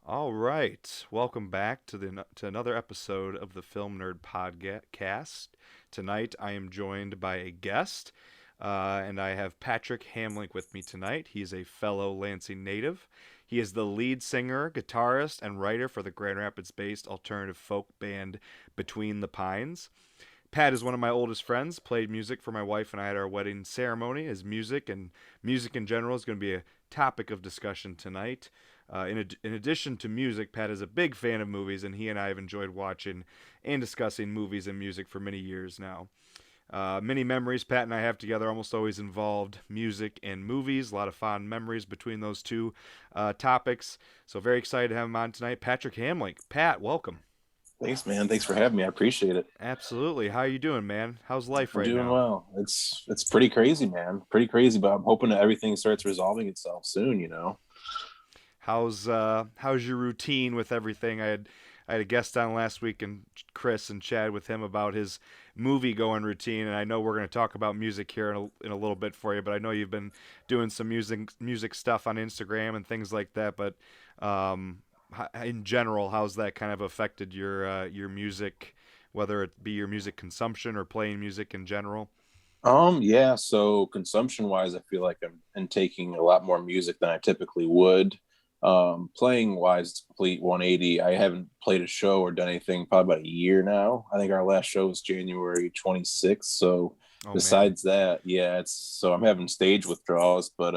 All right, welcome back to another episode of the Film Nerd Podcast. Tonight, I am joined by a guest, and I have Patrick Hamlink with me tonight. He is a fellow Lansing native. He is the lead singer, guitarist, and writer for the Grand Rapids-based alternative folk band Between the Pines. Pat is one of my oldest friends, played music for my wife and I at our wedding ceremony. His music and music in general is going to be a topic of discussion tonight. In addition to music, Pat is a big fan of movies, and he and I have enjoyed watching and discussing movies and music for many years now. Many memories Pat and I have together almost always involved music and movies. A lot of fond memories between those two topics. So very excited to have him on tonight. Patrick Hamlink. Pat, welcome. Thanks, man. Thanks for having me. I appreciate it. Absolutely. How are you doing, man? How's life I'm right doing now? well. It's pretty crazy, man. Pretty crazy, but I'm hoping that everything starts resolving itself soon. How's your routine with everything? I had a guest on last week and Chris and chatted with him about his movie going routine, and I know we're going to talk about music here in a little bit for you, but I know you've been doing some music stuff on Instagram and things like that. But in general, how's that kind of affected your music, whether it be your music consumption or playing music in general? Yeah, so consumption wise, I feel like I'm taking a lot more music than I typically would. Playing wise, it's a complete 180. I haven't played a show or done anything probably about a year now. I think our last show was January 26th. So Oh man. besides that, yeah, it's so I'm having stage withdrawals, but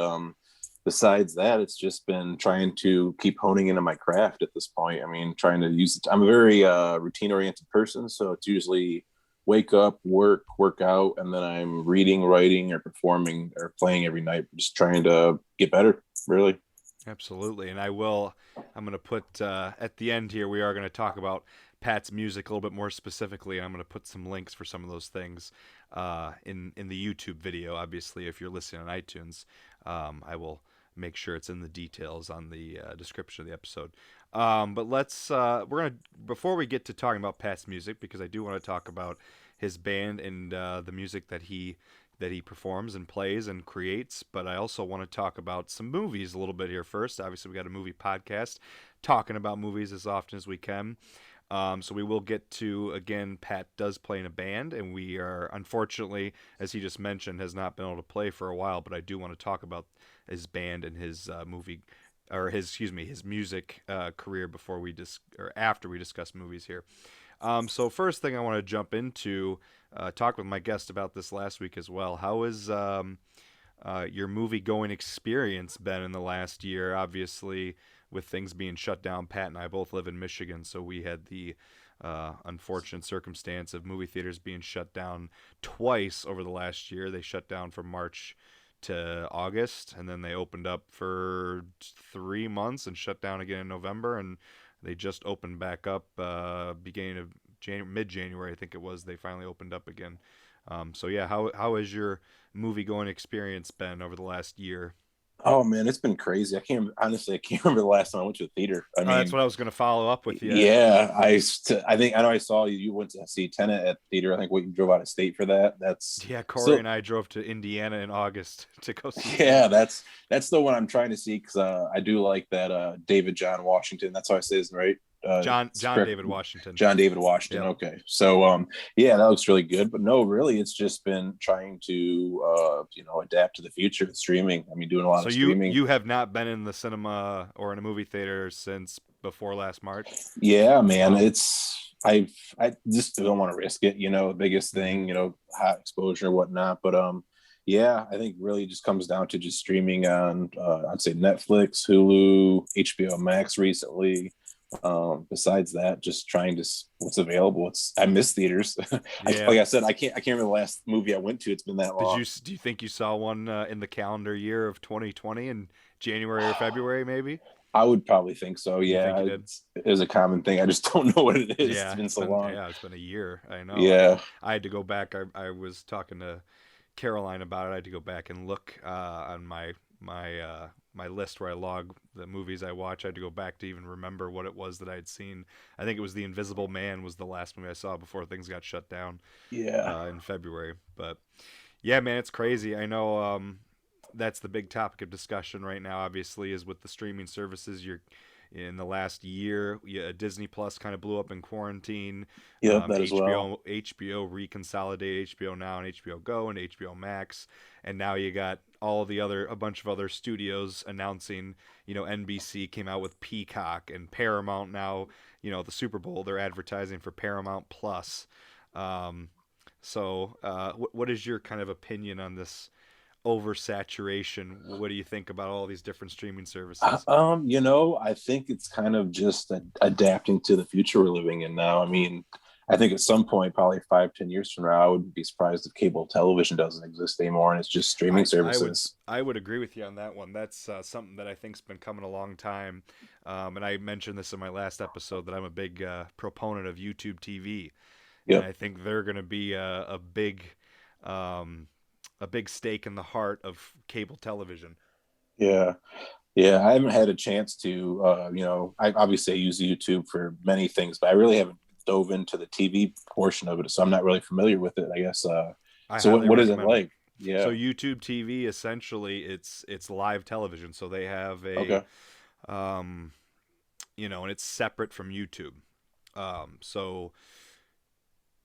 besides that, it's just been trying to keep honing into my craft at this point. I mean, trying to use it. I'm a very routine oriented person, so it's usually wake up, work out, and then I'm reading, writing, or performing or playing every night. Just trying to get better, really. Absolutely, and I'm going to put at the end here. We are going to talk about Pat's music a little bit more specifically. I'm going to put some links for some of those things in the YouTube video. Obviously, if you're listening on iTunes, I will make sure it's in the details on the description of the episode. But we're gonna before we get to talking about Pat's music, because I do want to talk about his band and the music that he performs and plays and creates. But I also want to talk about some movies a little bit here first. Obviously, we got a movie podcast talking about movies as often as we can. So we will get to, again, Pat does play in a band, and we are, unfortunately, as he just mentioned, has not been able to play for a while. But I do want to talk about his band and his movie, or his music career before or after we discuss movies here. So first thing I want to jump into, talk with my guest about this last week as well. How has your movie going experience been in the last year? Obviously, with things being shut down, Pat and I both live in Michigan, so we had the unfortunate circumstance of movie theaters being shut down twice over the last year. They shut down from March to August, and then they opened up for 3 months and shut down again in November, and they just opened back up beginning of mid January, I think it was. They finally opened up again. So yeah, how has your movie going experience been over the last year? Oh man, it's been crazy. I can't remember the last time I went to a theater. I That's mean, what I was going to follow up with you. yeah, I think I know I saw you. You went to see Tenet at the theater. I think what you drove out of state for that. That's Yeah, Corey still and I drove to Indiana in August to go see yeah, Tenet. that's the one I'm trying to see because I do like that David John Washington. That's how I say his name, right. It's John correct. David Washington. John David Washington. Yep. Okay, so yeah, that looks really good. But no, really, it's just been trying to adapt to the future of streaming. I mean, doing a lot So of you streaming. you have not been in the cinema or in a movie theater since before last March? Yeah, man, Wow. I just don't want to risk it. The biggest Hmm. thing, hot exposure and whatnot. But yeah, I think really just comes down to just streaming on I'd say Netflix, Hulu, HBO Max recently. Besides that, just trying to what's available. I miss theaters. Yeah. Like I said, I can't remember the last movie I went to. It's been that long. Do you think you saw one in the calendar year of 2020 in January or February maybe? I would probably think so. You think Yeah, you did? it is a common thing. I just don't know what it is. It's Yeah, been so long. it's been a year. I know. Yeah. I had to go back. I was talking to Caroline about it. I had to go back and look on my list where I log the movies I watch. I had to go back to even remember what it was that I had seen. I think it was The Invisible Man was the last movie I saw before things got shut down Yeah. in February. But yeah, man, it's crazy. I know that's the big topic of discussion right now. Obviously, is with the streaming services. in the last year. Yeah, Disney Plus kind of blew up in quarantine. Yep, that as well. HBO reconsolidated HBO Now and HBO Go and HBO Max, and now you got a bunch of other studios announcing. NBC came out with Peacock, and Paramount now. The Super Bowl, they're advertising for Paramount Plus. Um, what is your kind of opinion on this oversaturation? What do you think about all these different streaming services? I think it's kind of just adapting to the future we're living in now. I mean, I think at some point, probably 5, 10 years from now, I wouldn't be surprised if cable television doesn't exist anymore and it's just streaming I would services. I would agree with you on that one. That's something that I think's been coming a long time, and I mentioned this in my last episode that I'm a big proponent of YouTube TV, and Yep. I think they're going to be um, a big stake in the heart of cable television. Yeah. Yeah. I haven't had a chance to, I obviously I use YouTube for many things, but I really haven't dove into the TV portion of it. So I'm not really familiar with it, I guess. I So highly what is it recommend it. like? So Yeah. YouTube TV essentially it's live television. So they have a Okay. um, and it's separate from YouTube. So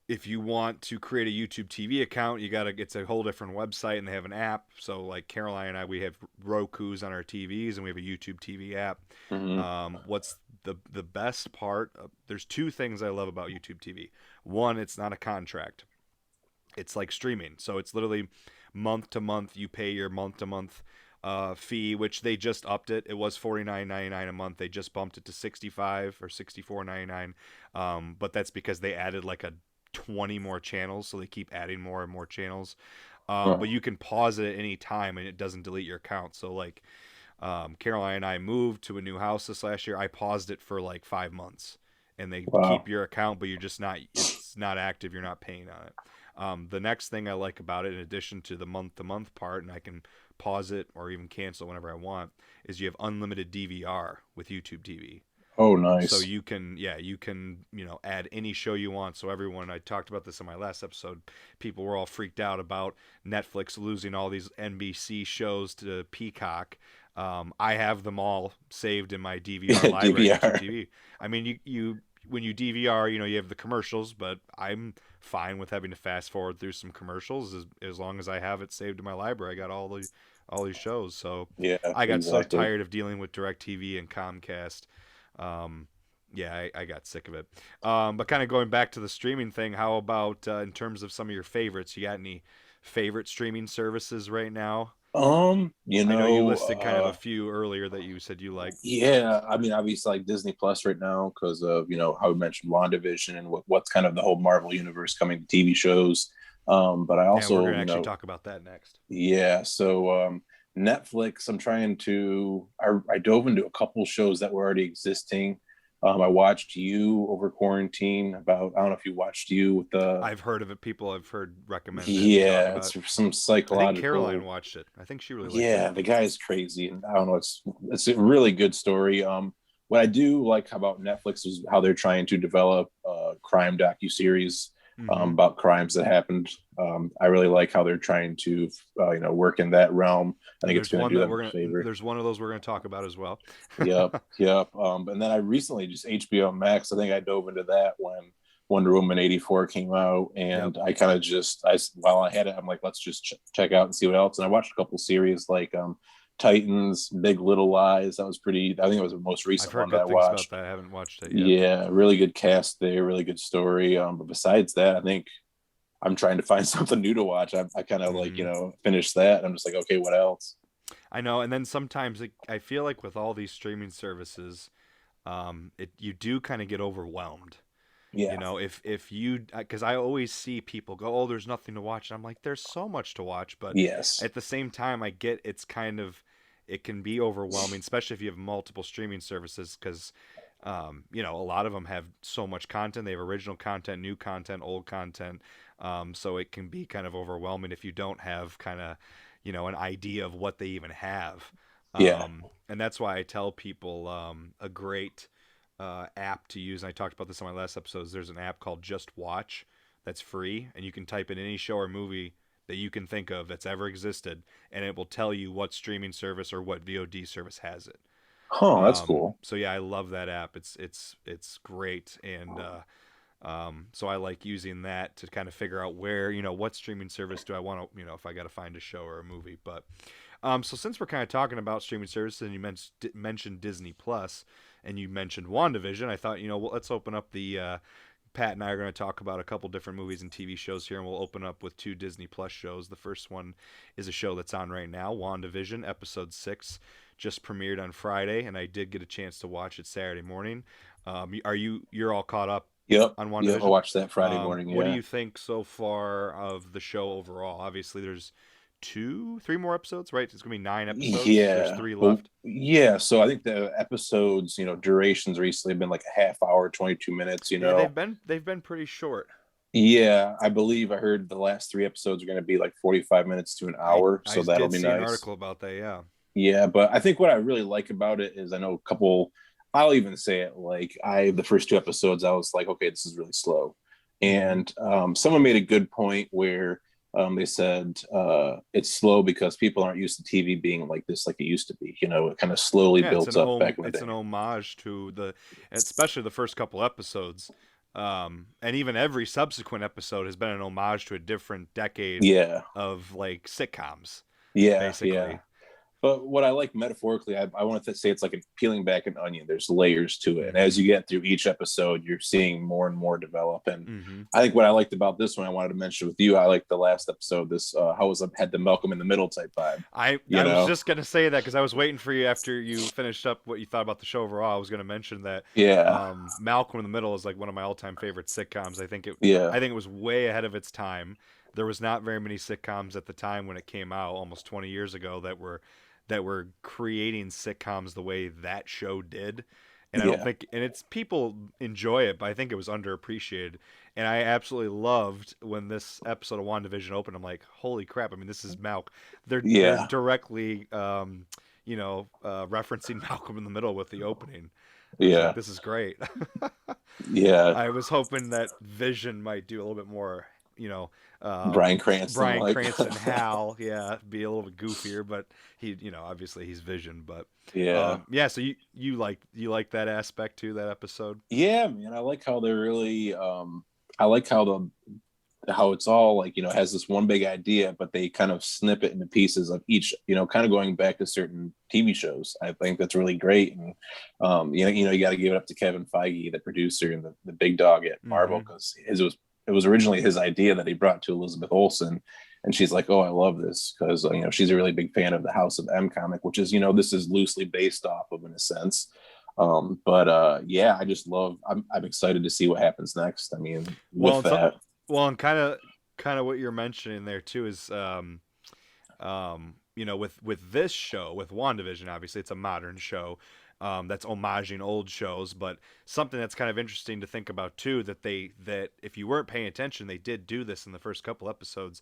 if you want to create a YouTube TV account, it's a whole different website, and they have an app. So like Caroline and I, we have Roku's on our TVs, and we have a YouTube TV app. Hmm. What's the best part? There's two things I love about YouTube TV. One, it's not a contract. It's like streaming, so it's literally month to month. You pay your month to month fee, which they just upped it. It was $49.99 a month. They just bumped it to 65 or 64.99. But that's because they added like a 20 more channels, so they keep adding more and more channels. But you can pause it at any time, and it doesn't delete your account. So like Caroline and I moved to a new house this last year. I paused it for like 5 months, and they keep Wow. your account, but you're just not. It's not active. You're not paying on it. The next thing I like about it, in addition to the month to month part, and I can pause it or even cancel whenever I want, is you have unlimited DVR with YouTube TV. Oh, So nice. you can add any show you want. So everyone, I talked about this in my last episode, people were all freaked out about Netflix losing all these NBC shows to Peacock. I have them all saved in my DVR library on YouTube DVR. TV. I mean, you when you DVR, you have the commercials, but I'm fine with having to fast forward through some commercials as long as I have it saved in my library. I got all these shows. So Yeah, I got so exactly. tired of dealing with DirecTV and Comcast. Um, yeah, I got sick of it. But kind of going back to the streaming thing, how about in terms of some of your favorites? You got any favorite streaming services right now? Um, you I know you know, listed kind of a uh, few earlier that you said you like. yeah, I mean, obviously like Disney Plus right now because of, how we mentioned WandaVision and what's kind of the whole Marvel universe coming to TV shows. But I Yeah, we're also, gonna actually talk about that next. yeah, so Netflix, I dove into a couple shows that were already existing. I watched You over quarantine about, I don't know if you watched You with the, I've heard of it. People I've heard recommend it and talk yeah, about it's it. some I think Caroline psychological. watched it. I think she really liked it. Yeah, the guy's crazy, and I don't know. It's a really good story. What I do like about Netflix is how they're trying to develop a crime docu series Mm-hmm. about crimes that happened. I really like how they're trying to work in that realm. I And think it's there's going to one do that them we're a gonna. favor. There's one of those we're gonna talk about as well. Yep, yep. And then I recently just HBO Max. I think I dove into that when Wonder Woman 84 came out, Yep. and I kind of just I while I had it, I'm like, let's just check out and see what else. And I watched a couple series like Titans, Big Little Lies. That was pretty. I think it was the most I've recent heard one that I good things about watched. that. I haven't watched it yet. Yeah, really good cast there, really good story. But besides that, I think I'm trying to find something new to watch. I kind of like Mm-hmm. finished that. I'm just like, okay, what else? I know, and then sometimes I feel like with all these streaming services, you do kind of get overwhelmed. Yeah. If you because I always see people go, oh, there's nothing to watch. And I'm like, there's so much to watch, but Yes. at the same time, I get it can be overwhelming, especially if you have multiple streaming services, because a lot of them have so much content. They have original content, new content, old content. So it can be kind of overwhelming if you don't have kind of, an idea of what they even have. Yeah. And that's why I tell people a great app to use. And I talked about this on my last episodes. There's an app called Just Watch that's free, and you can type in any show or movie that you can think of that's ever existed, and it will tell you what streaming service or what VOD service has it. Huh, that's cool. So yeah, I love that app. It's great, and so I like using that to kind of figure out where, what streaming service do I want to, if I got to find a show or a movie. But so since we're kind of talking about streaming services, and you mentioned Disney Plus, and you mentioned WandaVision, I thought, well, let's open up the. Pat and I are going to talk about a couple different movies and TV shows here, and we'll open up with two Disney Plus shows. The first one is a show that's on right now, WandaVision, episode 6, just premiered on Friday, and I did get a chance to watch it Saturday morning. You're all caught up Yep. on Yep. I WandaVision? watched that Friday morning. What do Yeah. you think so far of the show overall? Obviously, there's three more episodes, right? It's gonna be 9 episodes. There's Yeah. three Well, left. yeah. So I think the episodes, durations recently have been like a half hour, 22 minutes, Yeah, they've been pretty short. Yeah, I believe I heard the last 3 episodes are going to be like 45 minutes to an I hour. I So that'll did be see an nice. article about that. Yeah. Yeah. But I think what I really like about it is I know a couple, I'll even say it like the first 2 episodes, I was like, okay, this is really slow. Mm-hmm. And someone made a good point where they said it's slow because people aren't used to TV being like this, like it used to be. It kind of slowly Yeah, builds up back in the it's day. an homage to especially the first couple episodes, and even every subsequent episode has been an homage to a different decade Yeah. of like sitcoms, Yeah. Yeah. basically. But what I like metaphorically, I want to say it's like peeling back an onion. There's layers to it. And Mm-hmm. as you get through each episode, you're seeing more and more develop. And Mm-hmm. I think what I liked about this one, I wanted to mention with you, I liked the last episode. This how was had the Malcolm in the Middle type vibe. I was just gonna say that because I was waiting for you after you finished up what you thought about the show overall. I was gonna mention that Yeah, Malcolm in the Middle is like one of my all-time favorite sitcoms. yeah, I think it was way ahead of its time. There was not very many sitcoms at the time when it came out, almost 20 years ago, that were creating sitcoms the way that show did. And I don't yeah, think, and it's people enjoy it, but I think it was underappreciated. And I absolutely loved when this episode of WandaVision opened. I'm like, holy crap! I mean, this is Malk. They're yeah, directly, referencing Malcolm in the Middle with the opening. I was like, yeah, this is great. yeah. I was hoping that Vision might do a little bit more, Bryan Cranston, Bryan like, Cranston, Hal, yeah, be a little bit goofier, but he, obviously he's Vision, but yeah, yeah. So you like that aspect too, that episode? yeah, man. I like how they're really, I like how how it's all like has this one big idea but they kind of snip it into pieces of each, kind of going back to certain TV shows. I think that's really great. And you got to give it up to Kevin Feige, the producer and the big dog at Marvel, Mm-hmm. because it was originally his idea that he brought to Elizabeth Olsen, and she's like, oh, I love this, because she's a really big fan of the House of M comic, which is this is loosely based off of, in a sense. But yeah, I just love, I'm excited to see what happens next. I mean, Well, with that. well, and kind of what you're mentioning there too is, with this show, with WandaVision, obviously it's a modern show, that's homaging old shows, but something that's kind of interesting to think about too, that if you weren't paying attention, they did do this in the first couple episodes.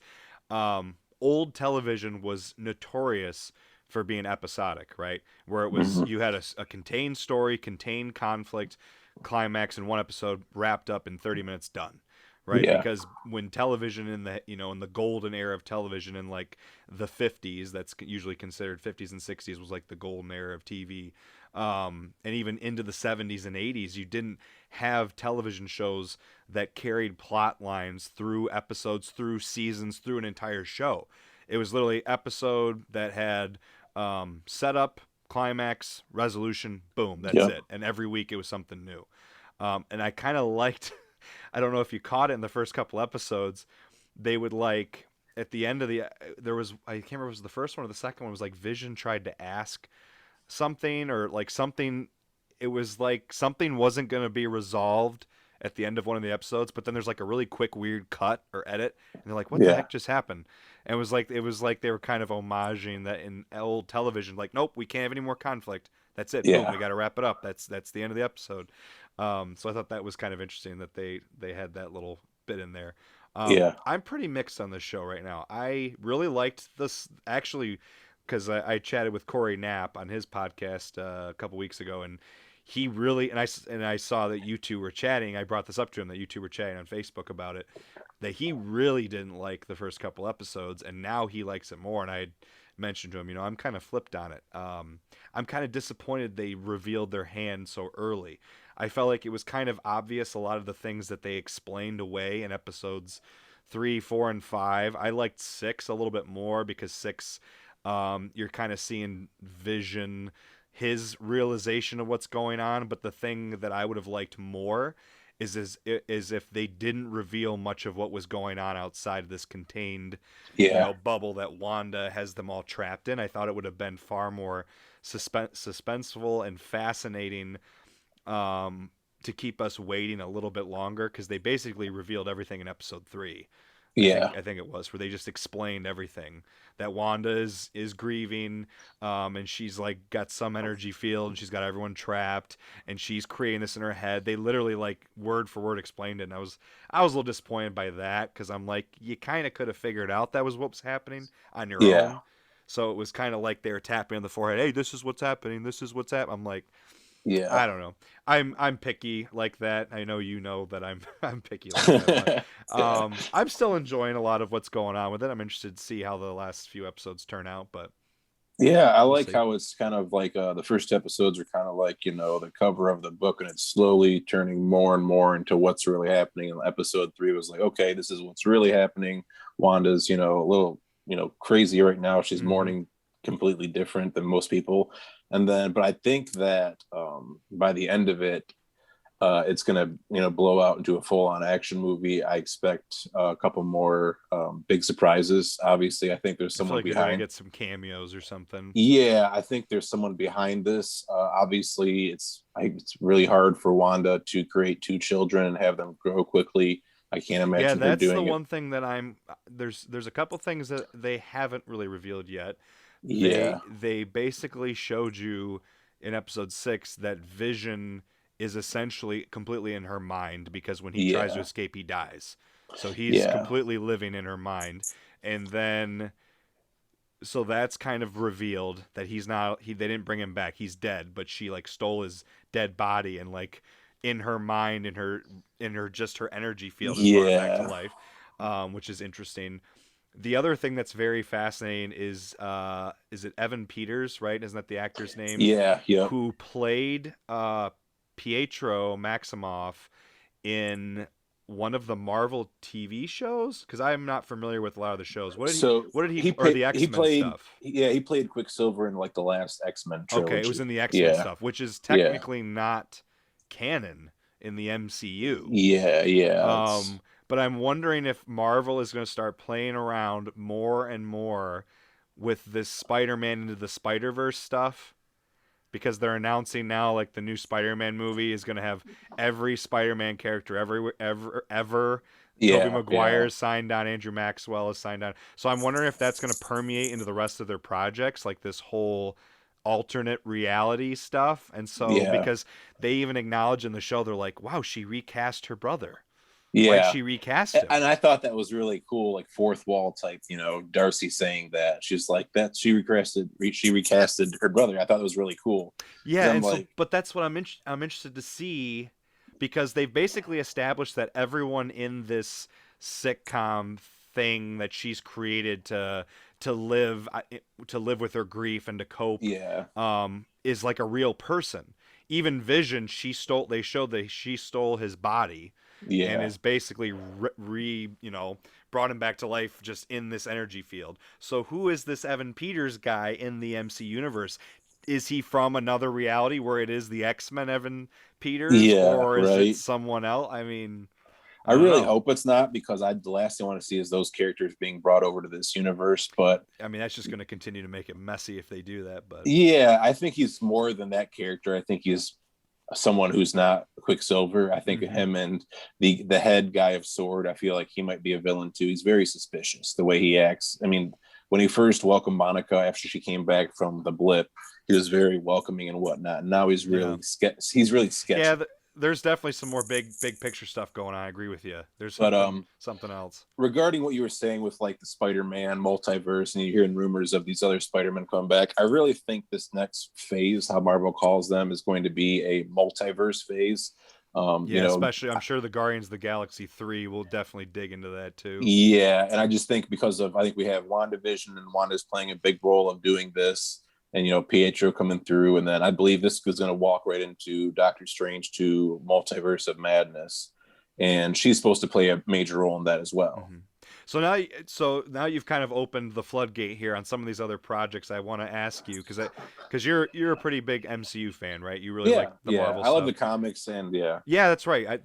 Old television was notorious for being episodic, right? Where it was, Mhm. you had a contained story, contained conflict, climax in one episode, wrapped up in 30 minutes, done. Right, Yeah. because when television in the golden era of television in like the 50s, that's usually considered 50s and 60s was like the golden era of TV, and even into the 70s and 80s, you didn't have television shows that carried plot lines through episodes, through seasons, through an entire show. It was literally episode that had setup, climax, resolution, boom, that's Yep. it. And every week it was something new. And I kind of liked, I don't know if you caught it in the first couple episodes, they would like, at the end of there was, I can't remember if it was the first one or the second one, was like Vision tried to ask something, or like something, it was like something wasn't going to be resolved at the end of one of the episodes, but then there's like a really quick weird cut or edit, and they're like, what the Yeah. heck just happened? And it was like they were kind of homaging that in old television, like, nope, we can't have any more conflict, that's it, boom, Yeah. we got to wrap it up, that's the end of the episode. So I thought that was kind of interesting that they had that little bit in there. Yeah. I'm pretty mixed on this show right now. I really liked this, actually, because I chatted with Corey Knapp on his podcast a couple weeks ago, and he really, and I saw that you two were chatting. I brought this up to him, that you two were chatting on Facebook about it, that he really didn't like the first couple episodes, and now he likes it more. And I had mentioned to him, I'm kind of flipped on it. I'm kind of disappointed they revealed their hand so early. I felt like it was kind of obvious a lot of the things that they explained away in episodes 3, 4, and 5. I liked 6 a little bit more because 6, you're kind of seeing Vision, his realization of what's going on. But the thing that I would have liked more is if they didn't reveal much of what was going on outside of this contained, Yeah. bubble that Wanda has them all trapped in. I thought it would have been far more suspenseful and fascinating, to keep us waiting a little bit longer, because they basically revealed everything in episode 3. Yeah. I think it was, where they just explained everything, that Wanda is grieving, and she's like got some energy field, and she's got everyone trapped, and she's creating this in her head. They literally like word for word explained it, and I was a little disappointed by that, because I'm like, you kind of could have figured out that was what was happening on your Yeah. own. So it was kind of like they were tapping on the forehead, hey, this is what's happening, this is what's happening. I'm like, Yeah. I don't know. I'm picky like that. I know that I'm I'm picky like that. But Yeah. I'm still enjoying a lot of what's going on with it. I'm interested to see how the last few episodes turn out, but Yeah, I we'll like see. how it's kind of like the first episodes are kind of like, the cover of the book, and it's slowly turning more and more into what's really happening. And episode 3 was like, okay, this is what's really happening. Wanda's, a little, crazy right now. She's Hmm. mourning completely different than most people. And then, but I think that by the end of it, it's going to blow out into a full-on action movie. I expect a couple more big surprises. Obviously, I think there's I feel someone like you're gonna behind. get some cameos or something. Yeah, I think there's someone behind this. Obviously, it's really hard for Wanda to create 2 children and have them grow quickly. I can't Yeah, imagine her that's the doing it. one thing that there's a couple things that they haven't really revealed yet. Yeah, They basically showed you in episode 6 that Vision is essentially completely in her mind, because when he tries to yeah, escape, he dies. So he's yeah, completely living in her mind. And then so that's kind of revealed that he's not they didn't bring him back. He's dead, but she like stole his dead body, and like in her mind, in her just her energy field has brought him back to yeah, life, which is interesting. The other thing that's very fascinating is it Evan Peters, right? Isn't that the actor's name? yeah, yep. Who played Pietro Maximoff in one of the Marvel TV shows? Because I'm not familiar with a lot of the shows. So What did he he or played, the he X Men played, stuff? yeah, he played Quicksilver in like the last X-Men Okay, it was trilogy. in the X Men Yeah, stuff, which is yeah, technically not canon in the MCU. yeah, yeah. It's But I'm wondering if Marvel is going to start playing around more and more with this Spider-Man into the Spider-Verse stuff, because they're announcing now like the new Spider-Man movie is going to have every Spider-Man character ever. Tobey yeah, Maguire yeah, is signed on, Andrew Maxwell is signed on. So I'm wondering if that's going to permeate into the rest of their projects, like this whole alternate reality stuff. And so yeah, because they even acknowledge in the show, they're like, "Wow, she recast her brother. Why'd yeah. she recast him?" And I thought that was really cool, like fourth wall type. Darcy saying that she's like that. She recasted her brother. I thought it was really cool because Yeah, I'm and so, like, but that's what I'm interested to see, because they've basically established that everyone in this sitcom thing that she's created to live to live with her grief and to cope, yeah, is like a real person. Even Vision, they showed that she stole his body and yeah, is basically brought him back to life just in this energy field. So who is this Evan Peters guy in the MC universe? Is he from another reality where it is the X-Men Evan Peters, yeah, or is it right. someone else? I mean, I I don't really know. hope it's not, because the last thing I want to see is those characters being brought over to this universe. But I mean, that's just going to continue to make it messy if they do that, but yeah, I think he's more than that character. I think he's someone who's not Quicksilver. I think of mhm. him and the head guy of Sword. I feel like he might be a villain too. He's very suspicious the way he acts. I mean, when he first welcomed Monica after she came back from the blip, he was very welcoming and whatnot. And now Yeah. he's really Yeah, sketchy. there's definitely some more big picture stuff going on. I agree with you. There's But something else. regarding what you were saying with like the Spider-Man multiverse, and you're hearing rumors of these other Spider-Man come back, I really think this next phase, how Marvel calls them, is going to be a multiverse phase. You Yeah, know, especially I'm sure the Guardians of the Galaxy 3 will definitely dig into that too. yeah, and I just think because of I think we have WandaVision and Wanda's playing a big role of doing this, and Pietro coming through, and then I believe this is going to walk right into Doctor Strange to Multiverse of Madness, and she's supposed to play a major role in that as well. Hmm. So now you've kind of opened the floodgate here on some of these other projects I want to ask you because you're a pretty big MCU fan, right? You really like Yeah, the yeah, Marvel I love the stuff. comics, and yeah, Yeah, that's right.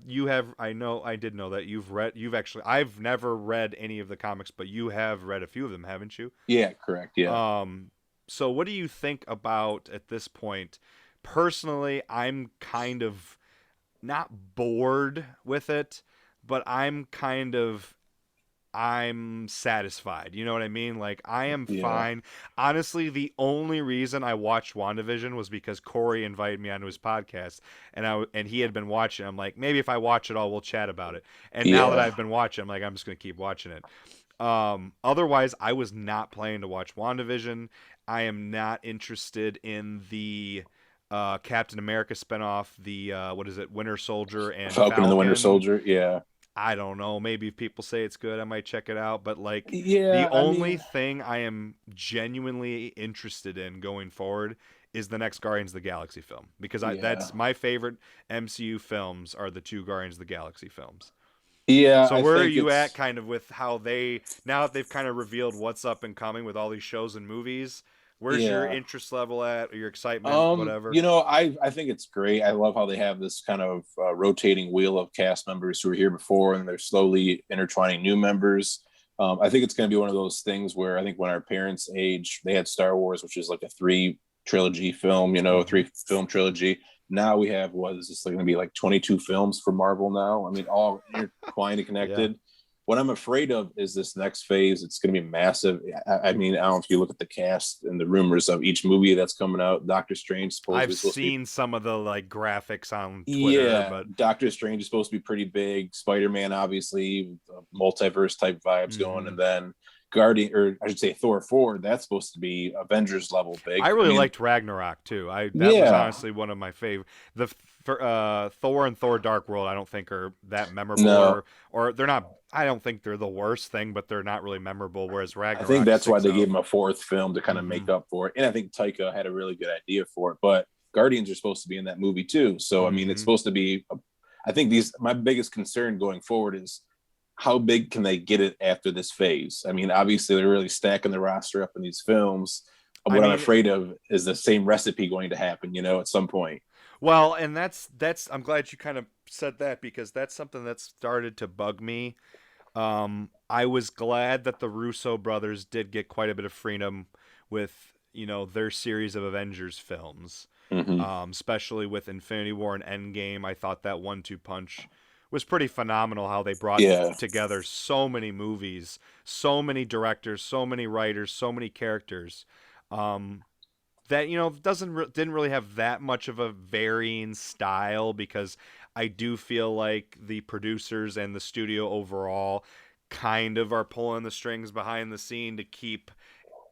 I know I did know that you've actually I've never read any of the comics, but you have read a few of them, haven't you? yeah, correct, yeah, Um, so what do you think about at this point? Personally, I'm kind of not bored with it, but I'm satisfied. You know what I mean? Like I am yeah, fine. Honestly, the only reason I watched WandaVision was because Corey invited me onto his podcast, and he had been watching. I'm like, maybe if I watch it all, we'll chat about it. And now that yeah, I've been watching, I'm like, I'm just gonna keep watching it. Otherwise, I was not planning to watch WandaVision. I am not interested in the Captain America spinoff, the what is it, Winter Soldier and Falcon and the Winter Falcon. Soldier, yeah, I don't know. Maybe if people say it's good, I might check it out. But like the yeah. I only mean, thing I am genuinely interested in going forward is the next Guardians of the Galaxy film because yeah, that's my favorite MCU films are the two Guardians of the Galaxy films. yeah. So I where are think you at it's kind of with how they now that they've kind of revealed what's up and coming with all these shows and movies? Where's your yeah. interest level at or your excitement, whatever? I think it's great. I love how they have this kind of rotating wheel of cast members who were here before, and they're slowly intertwining new members. I think it's going to be one of those things where I think when our parents' age, they had Star Wars, which is like a three trilogy film, Hmm. three film trilogy. Now we have what is this going to be like 22 films for Marvel now? I mean, all intertwined and Yeah. connected. What I'm afraid of is this next phase. It's going to be massive. I mean, I don't know if you look at the cast and the rumors of each movie that's coming out. Doctor Strange I've supposedly supposed to be, seen some of the like graphics on Twitter, yeah, but Doctor Strange is supposed to be pretty big. Spider Man, obviously, multiverse type vibes going, mhm. and then Guardian, or I should say Thor 4, that's supposed to be Avengers level big. I I really mean, liked Ragnarok too. I That was yeah, honestly one of my favorite. The Thor and Thor Dark World I don't think are that memorable no, or they're not. I don't think they're the worst thing, but they're not really memorable. Whereas I think Ragnarok that's why sticks they gave out. him a fourth film to kind of Hmm. make up for it. And I think Taika had a really good idea for it. But Guardians are supposed to be in that movie too. So I mean, it's Hmm. supposed to be. I think my biggest concern going forward is how big can they get it after this phase? I mean, obviously they're really stacking the roster up in these films. I What I'm mean, afraid of is the same recipe going to happen, at some point. well, and that's. I'm glad you kind of said that because that's something that started to bug me. I was glad that the Russo brothers did get quite a bit of freedom with their series of Avengers films, Mm-hmm. especially with Infinity War and Endgame. I thought that one-two punch was pretty phenomenal. How they brought Yeah, together so many movies, so many directors, so many writers, so many characters. Um, that didn't really have that much of a varying style because I do feel like the producers and the studio overall kind of are pulling the strings behind the scene to keep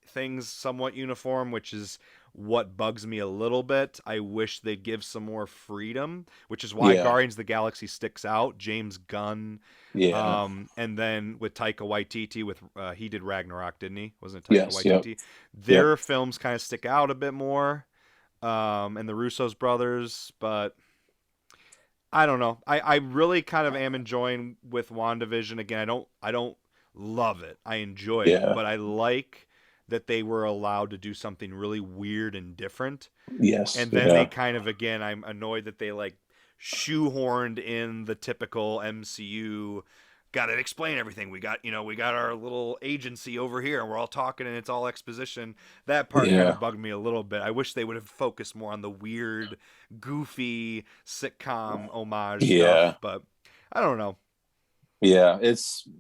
things somewhat uniform, which is what bugs me a little bit. I wish they'd give some more freedom, which is why yeah, Guardians of the Galaxy sticks out. James Gunn, yeah. and then with Taika Waititi, with he did Ragnarok, didn't he? Wasn't it Taika Yes. Yep. Waititi? Yep. Their films kind of stick out a bit more, and the Russo's brothers, but I don't know. I really kind of am enjoying with WandaVision again. I don't love it. I enjoy it, Yeah. but I like that they were allowed to do something really weird and different. Yes. And then they Yeah. kind of again I'm annoyed that they like shoehorned in the typical MCU got to explain everything. We got our little agency over here and we're all talking and it's all exposition. That part kind Yeah. of bugged me a little bit. I wish they would have focused more on the weird, goofy sitcom homage Yeah. stuff, but I don't know. Yeah.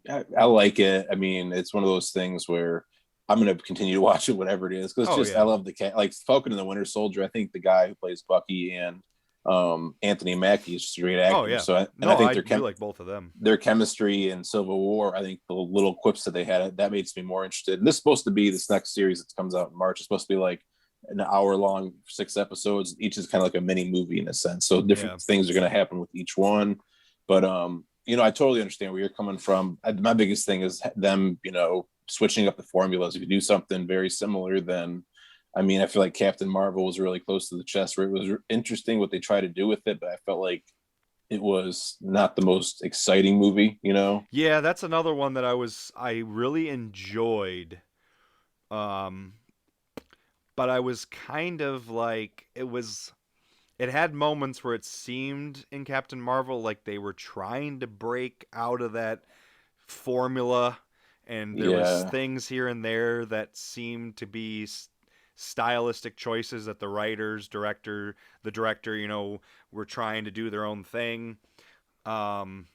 I like it. I mean, it's one of those things where I'm going to continue to watch it, whatever it is. Cause Oh just, I yeah. love the cat, like Falcon and the Winter Soldier. I think the guy who plays Bucky and Anthony Mackie is just a great Oh actor. yeah. So, and I No, think I do like both of them. their chemistry in Civil War, I think the little quips that they had, that makes me more interested. And this is supposed to be this next series that comes out in March. It's supposed to be like an hour long, 6 episodes. Each is kind of like a mini movie in a sense. So Yeah. different things are going to happen with each one. But I totally understand where you're coming from. My biggest thing is them, switching up the formulas. If you do something very similar, then I feel like Captain Marvel was really close to the chest where it was interesting what they tried to do with it, but I felt like it was not the most exciting movie. Yeah, that's another one that I really enjoyed. Um, but I was kind of like it had moments where it seemed in Captain Marvel like they were trying to break out of that formula, and there was Yeah. things here and there that seemed to be stylistic choices that the director, were trying to do their own thing. Um,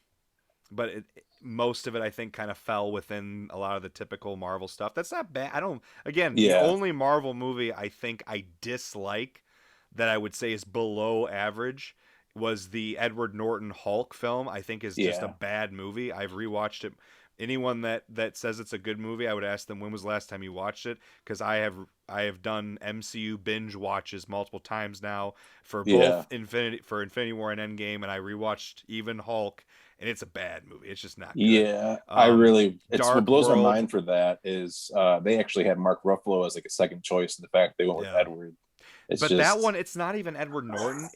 but most of it, I think, kind of fell within a lot of the typical Marvel stuff. That's not bad. I don't. Again, the Yeah. only Marvel movie I think I dislike that I would say is below average was the Edward Norton Hulk film. I think is just a Yeah. bad movie. I've rewatched it. Anyone that says it's a good movie, I would ask them when was the last time you watched it, because I have done MCU binge watches multiple times now for Yeah. both Infinity War and Endgame, and I rewatched even Hulk, and it's a bad movie. It's just not good. Yeah. Um, It's what Dark blows my World, mind for that is they actually had Mark Ruffalo as like a second choice. And the fact they went with yeah. Edward, it's But that just, one, it's not even Edward Norton.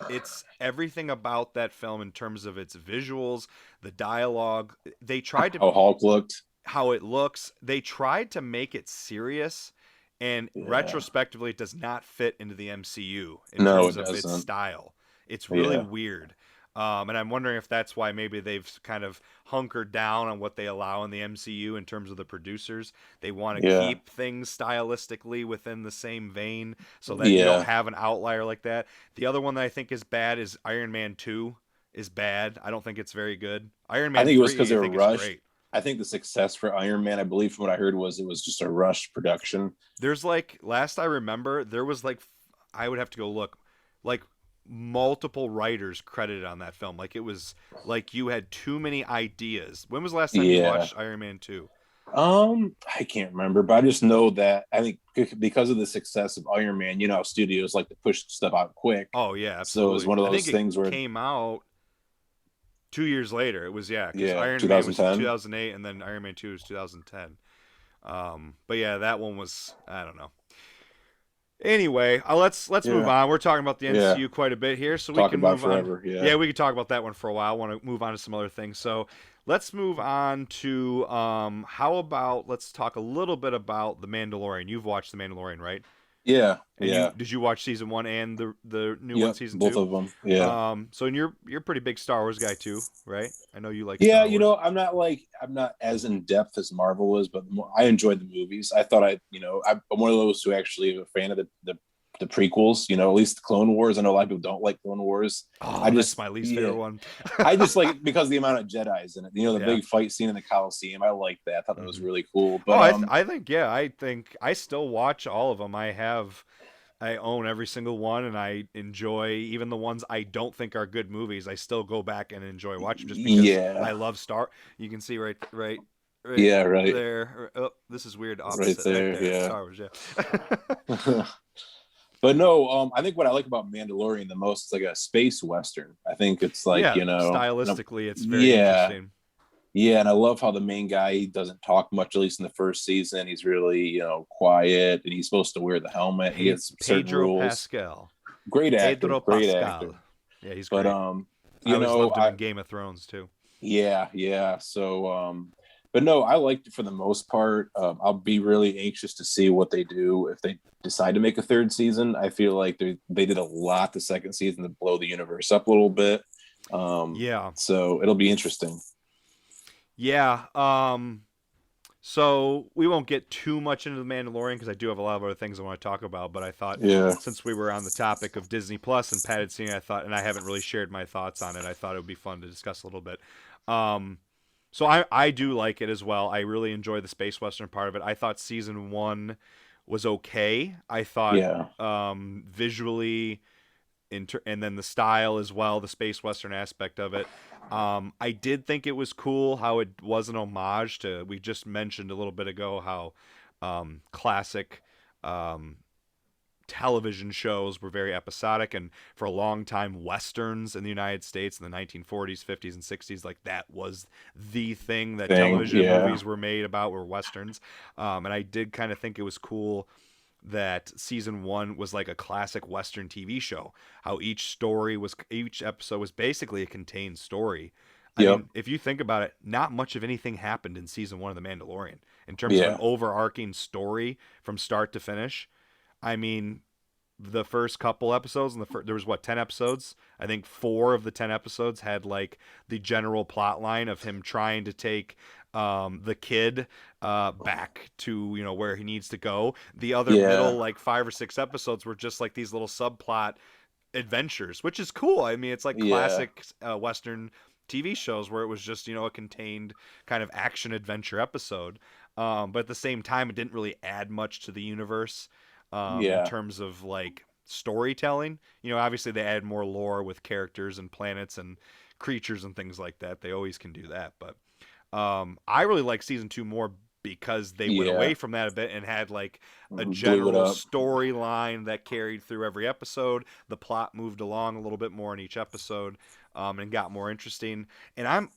It's everything about that film in terms of its visuals, the dialogue. They tried to how Hulk looked. how it looks. They tried to make it serious, and Yeah. retrospectively, it does not fit into the MCU in No, terms it of its doesn't. style. It's really Yeah. weird. And I'm wondering if that's why maybe they've kind of hunkered down on what they allow in the MCU in terms of the producers. They want to Yeah. keep things stylistically within the same vein so that you don't Yeah. have an outlier like that. The other one that I think is bad is Iron Man 2 is bad. I don't think it's very good. Iron I Man think it was because 3 I they were think is rushed. great. I think the success for Iron Man, I believe from what I heard, was it was just a rushed production. There's like last I remember, there was like I would have to go look, like multiple writers credited on that film. Like it was like you had too many ideas. When was the last time you Yeah. watched Iron Man 2? I can't remember, but I just know that I think because of the success of Iron Man, studios like to push stuff out quick. Oh yeah, So it was absolutely. one of I think those it things where, came out 2 years later. It was, yeah, because yeah, Iron Man was 2010. 2008 and then Iron Man 2 was 2010. But yeah, that one was, I don't know. Anyway, let's move Yeah. on. We're talking about the Yeah. NCU quite a bit here, so we Talk can about move on. forever. Yeah. Yeah, we could talk about that one for a while. I want to move on to some other things. So let's move on to how about let's talk a little bit about the Mandalorian. You've watched the Mandalorian, right? Yeah. And Yeah. did you watch season one and the new one, Yep. season Both two? of them. Yeah. So you're a pretty big Star Wars guy too, right? I know you like Yeah. Star Wars. I'm not as in depth as Marvel is, but I enjoyed the movies. I thought I'm one of those who actually is a fan of the prequels, at least the Clone Wars. I know a lot of people don't like Clone Wars. I Oh, that's just, my least yeah, favorite one. I just like it because of the amount of Jedi's in it. The Yeah. big fight scene in the Coliseum. I like that. I thought that was Hmm. really cool. Oh, But I think yeah, I think I still watch all of them. I own every single one, and I enjoy even the ones I don't think are good movies. I still go back and enjoy watching just because I yeah, love Star. You can see right yeah, right, there. Oh, this is weird. right Opposite right there, there. yeah. Star Wars. Yeah. But no, I think what I like about Mandalorian the most is like a space western. I think it's like Yeah. Stylistically, it's very yeah, interesting. yeah, and I love how the main guy he doesn't talk much. At least in the first season, he's really quiet, and he's supposed to wear the helmet. He has certain Pedro rules. Pascal. Great actor, Pedro great Pascal. actor. Yeah, he's But great. I always loved him I in Game of Thrones too. yeah, yeah. So but no, I liked it for the most part. I'll be really anxious to see what they do if they decide to make a third season. I feel like they did a lot the second season to blow the universe up a little bit. Yeah. So it'll be interesting. Yeah. So we won't get too much into the Mandalorian because I do have a lot of other things I want to talk about. But I thought Yeah, since we were on the topic of Disney Plus and Pat had seen it, I thought, and I haven't really shared my thoughts on it. I thought it would be fun to discuss a little bit. So I do like it as well. I really enjoy the space western part of it. I thought season one was okay. I thought yeah, visually and then the style as well, the space western aspect of it. I did think it was cool how it was an homage to. We just mentioned a little bit ago how classic television shows were very episodic, and for a long time westerns in the United States in the 1940s, 50s, and 60s, like that was the thing that Thing, television and yeah, movies were made about, were westerns. And I did kind of think it was cool that season 1 was like a classic western TV show, how each episode was basically a contained story. I yep, mean, if you think about it, not much of anything happened in season 1 of The Mandalorian in terms of an yeah, overarching story from start to finish. I mean, the first couple episodes, and there was what, 10 episodes? I think 4 of the 10 episodes had like the general plot line of him trying to take the kid back to, you know, where he needs to go. The other yeah, middle like 5 or 6 episodes were just like these little subplot adventures, which is cool. I mean, it's like yeah, classic Western TV shows where it was just, you know, a contained kind of action adventure episode. But at the same time, it didn't really add much to the universe in yeah. terms of like storytelling. You know, obviously they add more lore with characters and planets and creatures and things like that. They always can do that. But I really like season 2 more because they went Yeah, away from that a bit and had like a blew it general up. storyline that carried through every episode. The plot moved along a little bit more in each episode, and got more interesting. And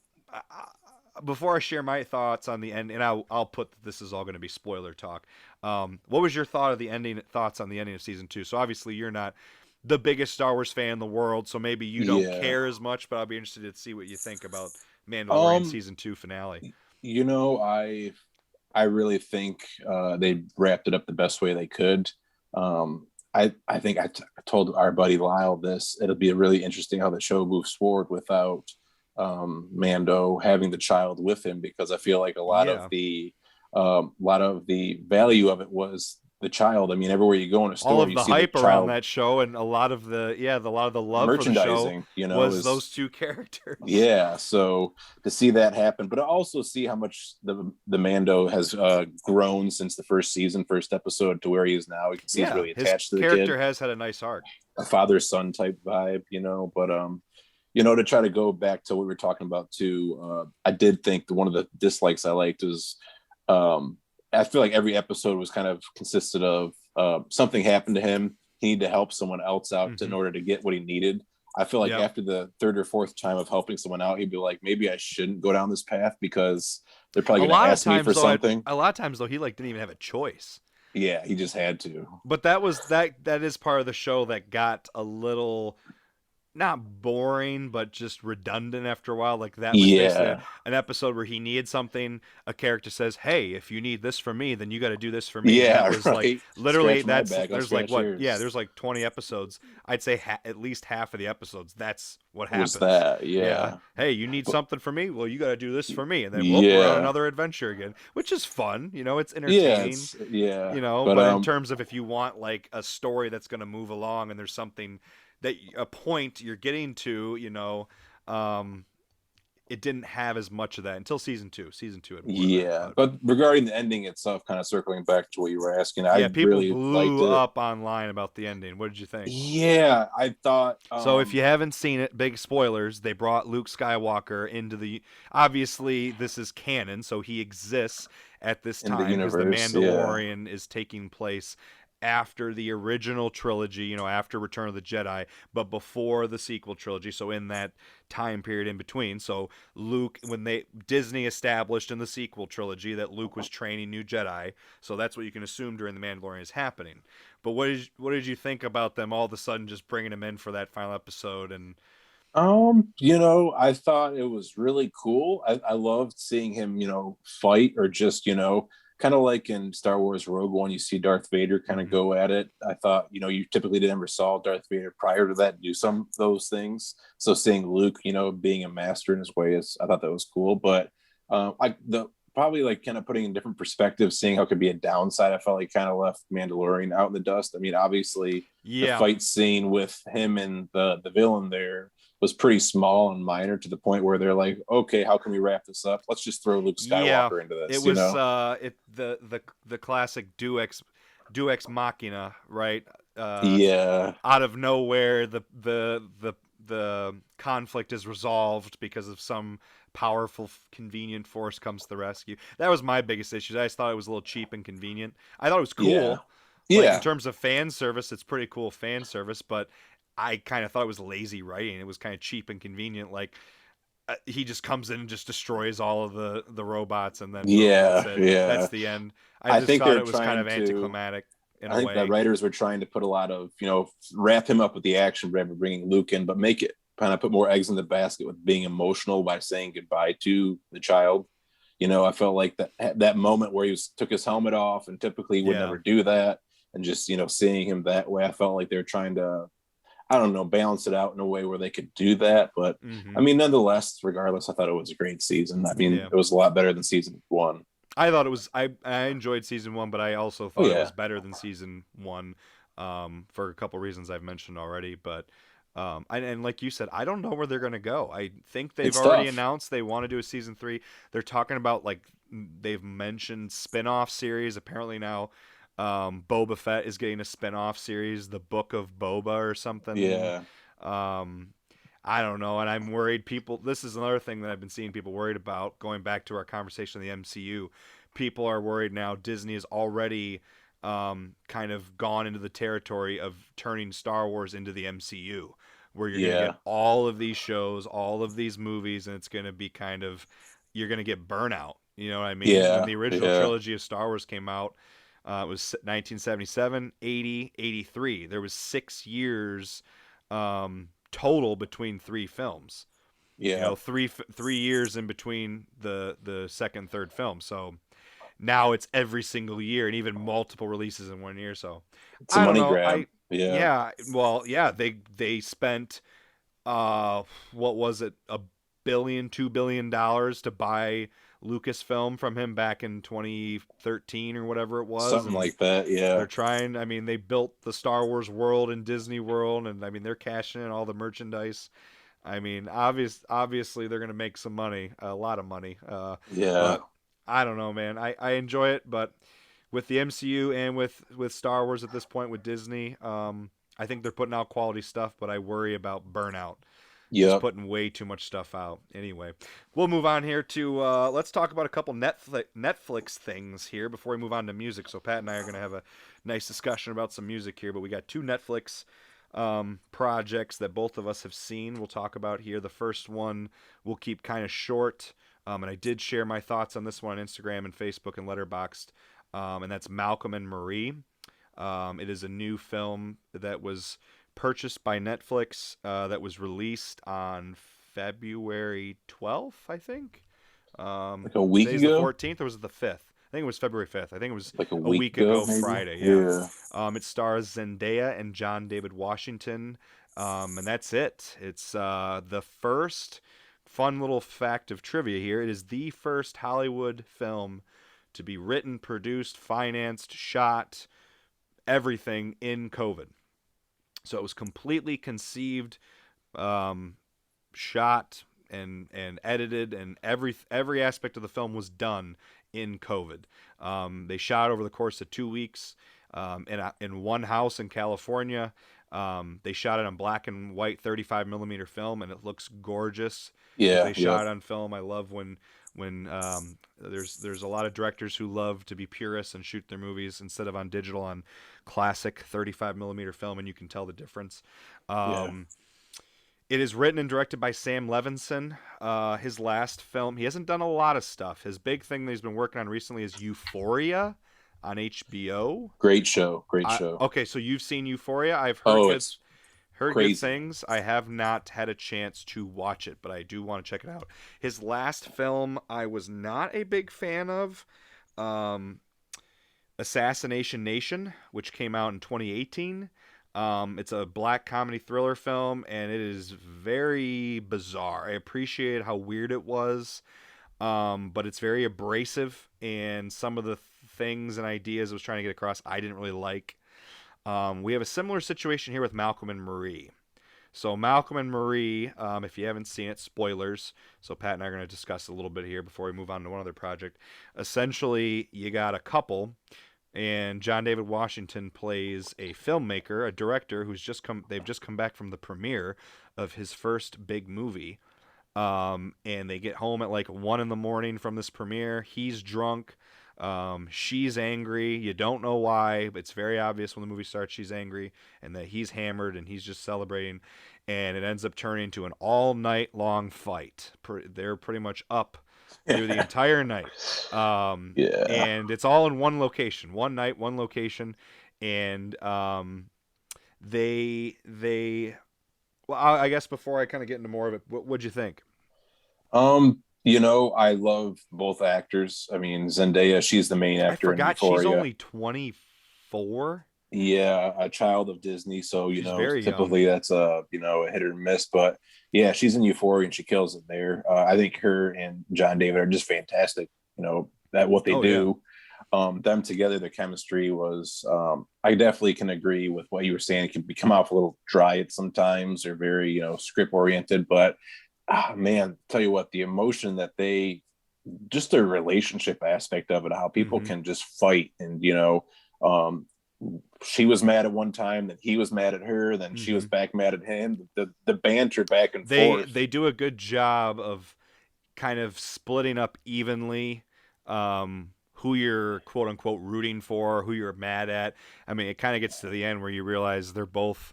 before I share my thoughts on the end, and I'll put this is all going to be spoiler talk. What was your thoughts on the ending of season 2? So obviously you're not the biggest Star Wars fan in the world, so maybe you don't Yeah. care as much, but I'll be interested to see what you think about Mandalorian Um, season 2 finale. you know, I really think they wrapped it up the best way they could. I think I told our buddy Lyle this. It'll be really interesting how the show moves forward without Mando having the child with him, because I feel like Yeah. a lot of the value of it was the child. I mean, everywhere you go in a All store, of you the see the hype around child that show and a lot of the love for the show merchandising. You know, was is those two characters. yeah, so to see that happen, but also see how much the Mando has grown since the first season, first episode, to where he is now. You can see he's Yeah, really his attached to the kid, character has had a nice arc. a father son type vibe, you know. But to try to go back to what we were talking about too, I did think one of the dislikes I liked was, I feel like every episode was kind of consisted of something happened to him. He needed to help someone else out in Hmm. order to get what he needed. I feel like Yep. after the third or fourth time of helping someone out, he'd be like, maybe I shouldn't go down this path because they're probably A going to lot of ask me for times though, something. he like didn't even have a choice. Yeah, he just had to. But that is part of the show that got a little not boring, but just redundant after a while. Like that was basically Yeah. an episode where he needed something. A character says, "Hey, if you need this from me, then you got to do this for me." And that Yeah, was like right. literally Scratch my that's back, I'll there's like scratch what? Yeah, yours. there's like 20 episodes. I'd say at least half of the episodes. That's what Was happens. that? Yeah. Yeah. Hey, you need But, something from me? Well, you got to do this for me, and then whoop, we're on yeah. another adventure again, which is fun. You know, it's Yeah, entertaining. it's yeah. You know, But but in terms of if you want like a story that's going to move along and there's something that a point you're getting to, you know, um, it didn't have as much of that until season 2. Season 2 had more of that, yeah. but But regarding the ending itself, kind of circling back to what you were asking, yeah, I people really liked blew it. up online about the ending. What did you think? Yeah, I thought So if you haven't seen it, big spoilers, they brought Luke Skywalker into the obviously this is canon, so he exists at this in the time because the universe, yeah. Mandalorian is taking place after the original trilogy, you know, after Return of the Jedi, but before the sequel trilogy, so in that time period in between. So Luke, when Disney established in the sequel trilogy that Luke was training new Jedi, so that's what you can assume during the Mandalorian is happening. But what did you think about them all of a sudden just bringing him in for that final episode? And I thought it was really cool. I loved seeing him, fight, or just, kind of like in Star Wars Rogue One, you see Darth Vader kind of Mhm. go at it. I thought, you typically never saw Darth Vader prior to that do some of those things. So seeing Luke, being a master in his ways, I thought that was cool. But probably like kind of putting in different perspective, seeing how it could be a downside. I felt like kind of left Mandalorian out in the dust. I mean, obviously the yeah, fight scene with him and the villain there was pretty small and minor, to the point where they're like, okay, how can we wrap this up? Let's just throw Luke yeah, Skywalker into it this, was the classic Deus Machina, right? Yeah, Out of nowhere, the conflict is resolved because of some powerful, convenient force comes to the rescue. That was my biggest issue. I just thought it was a little cheap and convenient. I thought it was yeah, cool. Like in Yeah, terms of fan service, it's pretty cool fan service, but I kind of thought it was lazy writing. It was kind of cheap and convenient. Like he just comes in and just destroys all of the robots, and then boom, that's yeah, it. yeah. That's the end. I I just think thought they're it was kind trying of to. anticlimactic in I a think the way. writers were trying to put a lot of, wrap him up with the action rather than bringing Luke in, but make it kind of put more eggs in the basket with being emotional by saying goodbye to the child. I felt like that moment where took his helmet off, and typically he would Yeah. never do that, and just seeing him that way, I felt like they were trying to, I don't know, balance it out in a way where they could do that. But I Hmm. mean, nonetheless, regardless, I thought it was a great season. I mean, Yeah. it was a lot better than season one. I thought it was. I enjoyed season one, but I also Oh thought it was yeah, better than season one, for a couple reasons I've mentioned already. But and like you said, I don't know where they're gonna go. I think they've it's already tough. announced they want to do a season three. They're talking about like they've mentioned spin-off series. Apparently now, Boba Fett is getting a spin-off series, The Book of Boba or something. Yeah, Um, I don't know, and I'm worried people. This is another thing that I've been seeing people worried about. Going back to our conversation of the MCU, people are worried now. Disney has already kind of gone into the territory of turning Star Wars into the MCU, where you're going to get yeah, all of these shows, all of these movies, and it's going to be kind of you're going to get burnout. You know what I mean? When yeah, the original yeah, trilogy of Star Wars came out, it was 1977, 80, 83. There was 6 years total between three films. You yeah. know, 3 years in between the second and third film. So now it's every single year and even multiple releases in one year. So It's a I don't money know. grab. Yeah, Yeah, well, yeah, they spent what was it, $2 billion to buy Lucasfilm from him back in 2013 or whatever it was, something and like that. Yeah, they're trying. I mean, they built the Star Wars world and Disney World, and I mean, they're cashing in all the merchandise. I mean, obviously, they're gonna make some money, a lot of money. yeah, But I don't know, man. I enjoy it, but with the MCU and with Star Wars at this point with Disney, I think they're putting out quality stuff, but I worry about burnout. Just yep. putting way too much stuff out. Anyway, we'll move on here to let's talk about a couple Netflix things here before we move on to music. So Pat and I are going to have a nice discussion about some music here, but we got two Netflix projects that both of us have seen. We'll talk about here. The first one we'll keep kind of short, and I did share my thoughts on this one on Instagram and Facebook and Letterboxd, and that's Malcolm and Marie. It is a new film that was purchased by Netflix, that was released on February 12th, I think. Like a week Today's the ago, 14th, or was it the 5th? I think it was February 5th. I think it was like a a week week ago, ago maybe. Friday, yeah. Yeah, It stars Zendaya and John David Washington, and that's it. It's the first fun little fact of trivia here. It is the first Hollywood film to be written, produced, financed, shot, everything in COVID. So it was completely conceived, um, shot, and edited, and every aspect of the film was done in COVID. They shot over the course of 2 weeks, in one house in California. They shot it on black and white 35 millimeter film, and it looks gorgeous if yeah, they yep, shot it on film. I love when there's a lot of directors who love to be purists and shoot their movies instead of on digital on classic 35 millimeter film, and you can tell the difference. yeah. Um, it is written and directed by Sam Levinson. His last film, he hasn't done a lot of stuff. His big thing that he's been working on recently is Euphoria on HBO. Great show, great show. Okay, so you've seen Euphoria. I've Oh, it's heard good crazy. things. I have not had a chance to watch it, but I do want to check it out. His last film I was not a big fan of, um, Assassination Nation, which came out in 2018. It's a black comedy thriller film, and it is very bizarre. I appreciate how weird it was, but it's very abrasive, and some of the things and ideas it was trying to get across I didn't really like. We have a similar situation here with Malcolm and Marie. So Malcolm and Marie, if you haven't seen it, spoilers. So Pat and I are going to discuss a little bit here before we move on to one other project. Essentially, you got a couple, and John David Washington plays a filmmaker, a director who's just come. They've just come back from the premiere of his first big movie, and they get home at like 1 in the morning from this premiere. He's drunk. She's angry. You don't know why, but it's very obvious when the movie starts she's angry and that he's hammered and he's just celebrating. And it ends up turning into an all night long fight. They're pretty much up through the entire night. Yeah. And it's all in one location, one night, one location. And they well, I guess before I kind of get into more of it, what'd you think? I love both actors. I mean, Zendaya, she's the main I actor in forgot she's Euphoria. only 24. Yeah, a child of Disney, so She's very young. typically that's a hit or miss. But yeah, she's in Euphoria and she kills it there. I think her and John David are just fantastic. At what they Oh yeah. do. Them together, the chemistry was. I definitely can agree with what you were saying. It can become off a little dry at sometimes, or very script oriented. But man, tell you what, the emotion that they, just their relationship aspect of it, how people Hmm. can just fight and um, she was mad at one time, then he was mad at her, then she was Hmm. back mad at him. The banter back and They forth. they do a good job of kind of splitting up evenly who you're quote unquote rooting for, who you're mad at. I mean, it kind of gets to the end where you realize they're both,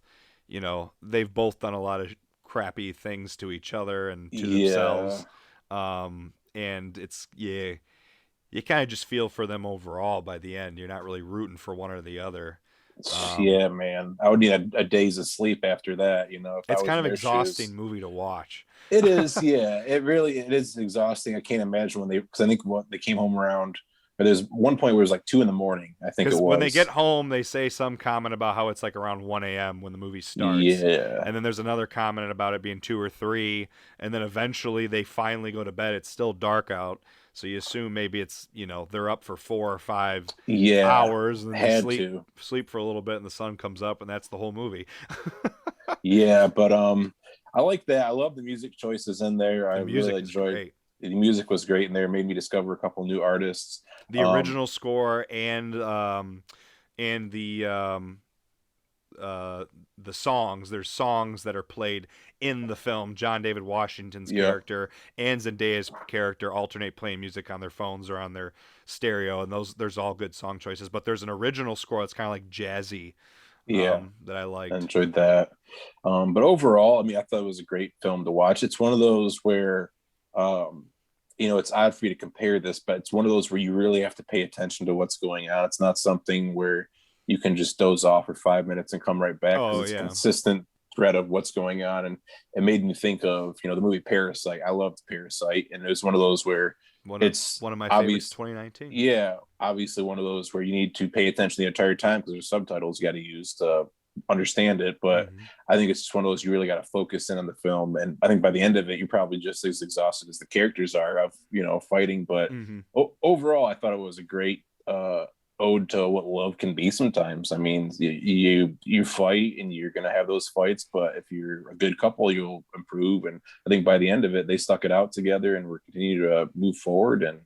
they've both done a lot of crappy things to each other and to Yeah, themselves. And it's, yeah, you kind of just feel for them overall by the end. You're not really rooting for one or the other. Um, yeah, man. I would need a days of sleep after that. If I it's was kind in of their exhausting shoes. movie to watch. It is, yeah. It is exhausting. I can't imagine when because I think what they came home around. But there's one point where it was like 2 a.m. I think it Because when they get was. home, they say some comment about how it's like around 1 a.m. when the movie starts. Yeah, And then there's another comment about it being 2 or 3. And then eventually they finally go to bed. It's still dark out. So you assume maybe it's, they're up for 4 or 5 yeah. hours and then they Had sleep to. sleep for a little bit and the sun comes up and that's the whole movie. Yeah, but I like that. I love the music choices in there. I The really music is enjoyed. great. The music was great in there. Made me discover a couple new artists. The Um, original score and uh, the songs. There's songs that are played in the film. John David Washington's yep, character and Zendaya's character alternate playing music on their phones or on their stereo, and there's all good song choices. But there's an original score that's kind of like jazzy yeah, that I I liked. enjoyed that. But overall, I mean, I thought it was a great film to watch. It's one of those where, um, it's odd for you to compare this, but it's one of those where you really have to pay attention to what's going on. It's not something where you can just doze off for 5 minutes and come right back because Oh it's a yeah, consistent thread of what's going on. And it made me think of, the movie Parasite. I loved Parasite. And it was one of those where one of it's one of my favorites, obvious. 2019. Yeah, obviously one of those where you need to pay attention the entire time because there's subtitles you got to use to understand it. But Hmm. I think it's just one of those you really got to focus in on the film. And I think by the end of it, you're probably just as exhausted as the characters are of fighting. But Hmm. overall, I thought it was a great ode to what love can be. Sometimes, I mean, you fight and you're gonna have those fights, but if you're a good couple, you'll improve. And I think by the end of it, they stuck it out together and we're continuing to move forward. And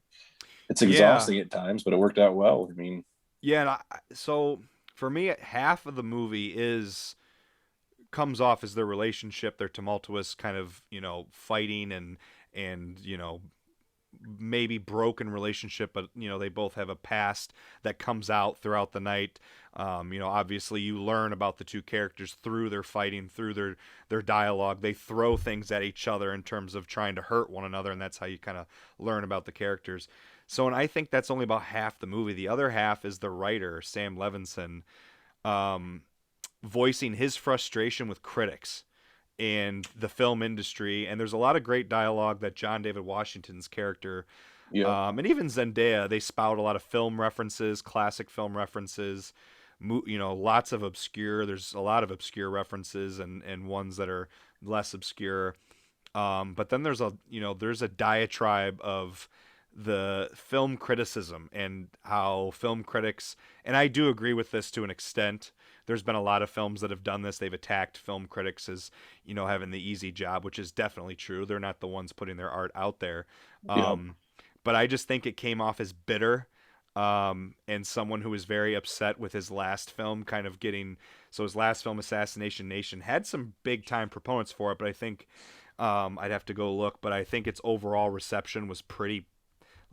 it's Yeah, exhausting at times, but it worked out well. I mean, yeah. And so for me, half of the movie is comes off as their relationship, their tumultuous kind of fighting and maybe broken relationship, but they both have a past that comes out throughout the night. Obviously you learn about the two characters through their fighting, through their dialogue. They throw things at each other in terms of trying to hurt one another, and that's how you kind of learn about the characters. So, and I think that's only about half the movie. The other half is the writer Sam Levinson um, voicing his frustration with critics and the film industry. And there's a lot of great dialogue that John David Washington's character yep, and even Zendaya, they spout a lot of film references, classic film references. Lots of obscure. There's a lot of obscure references and ones that are less obscure. But then there's a diatribe of the film criticism and how film critics, and I do agree with this to an extent. There's been a lot of films that have done this. They've attacked film critics as, having the easy job, which is definitely true. They're not the ones putting their art out there. yep, Um, but I just think it came off as bitter, and someone who was very upset with his last film kind of getting. So his last film, Assassination Nation, had some big time proponents for it, but I think I'd have to go look, but I think its overall reception was pretty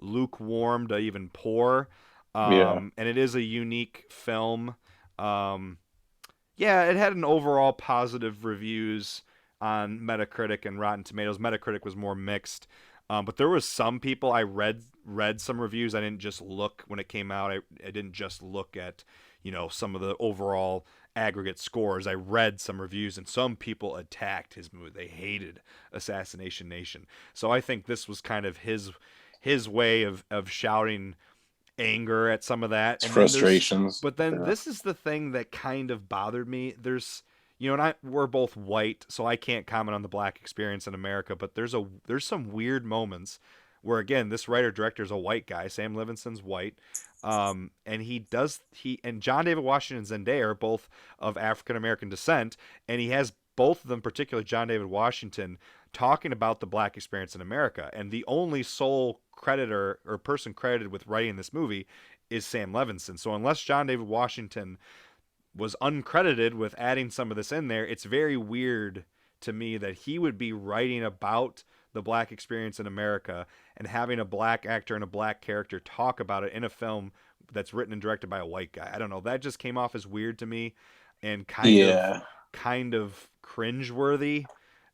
lukewarm to even poor. Yeah. And it is a unique film. Um, yeah, it had an overall positive reviews on Metacritic and Rotten Tomatoes. Metacritic was more mixed, but there was some people I read some reviews. I didn't just look when it came out. I didn't just look at some of the overall aggregate scores. I read some reviews, and some people attacked his movie. They hated Assassination Nation. So I think this was kind of his way of shouting anger at some of that. It's And then there's frustrations. but then Sure. this is the thing that kind of bothered me. There's and we're both white, so I can't comment on the black experience in America, but there's some weird moments where again, this writer director is a white guy, Sam Levinson's white. And he and John David Washington and Zendaya are both of African American descent, and he has both of them, particularly John David Washington, talking about the black experience in America. And the only sole creditor or person credited with writing this movie is Sam Levinson. So unless John David Washington was uncredited with adding some of this in there, it's very weird to me that he would be writing about the black experience in America and having a black actor and a black character talk about it in a film that's written and directed by a white guy. I don't know. That just came off as weird to me and Yeah. kind of cringeworthy.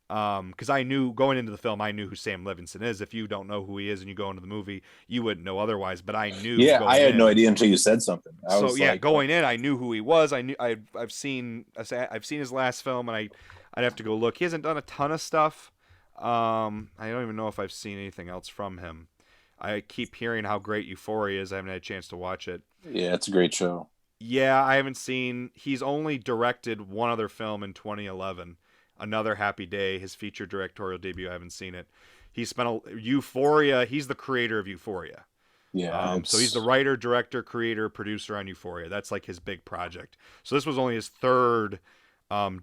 Because I knew going into the film, I knew who Sam Levinson is. If you don't know who he is and you go into the movie, you wouldn't know otherwise. But I knew Yeah. I going had no in. idea until you said something. I So was yeah, like, going in, I knew who he was. I knew I've seen his last film, and I'd have to go look. He hasn't done a ton of stuff. I don't even know if I've seen anything else from him. I keep hearing how great Euphoria is. I haven't had a chance to watch it. yeah, it's a great show. Yeah, I haven't seen. He's only directed one other film in 2011, Another Happy Day, his feature directorial debut. I haven't seen it. He spent Euphoria. He's the creator of Euphoria. Yeah. So he's the It's, writer, director, creator, producer on Euphoria. That's like his big project. So this was only his third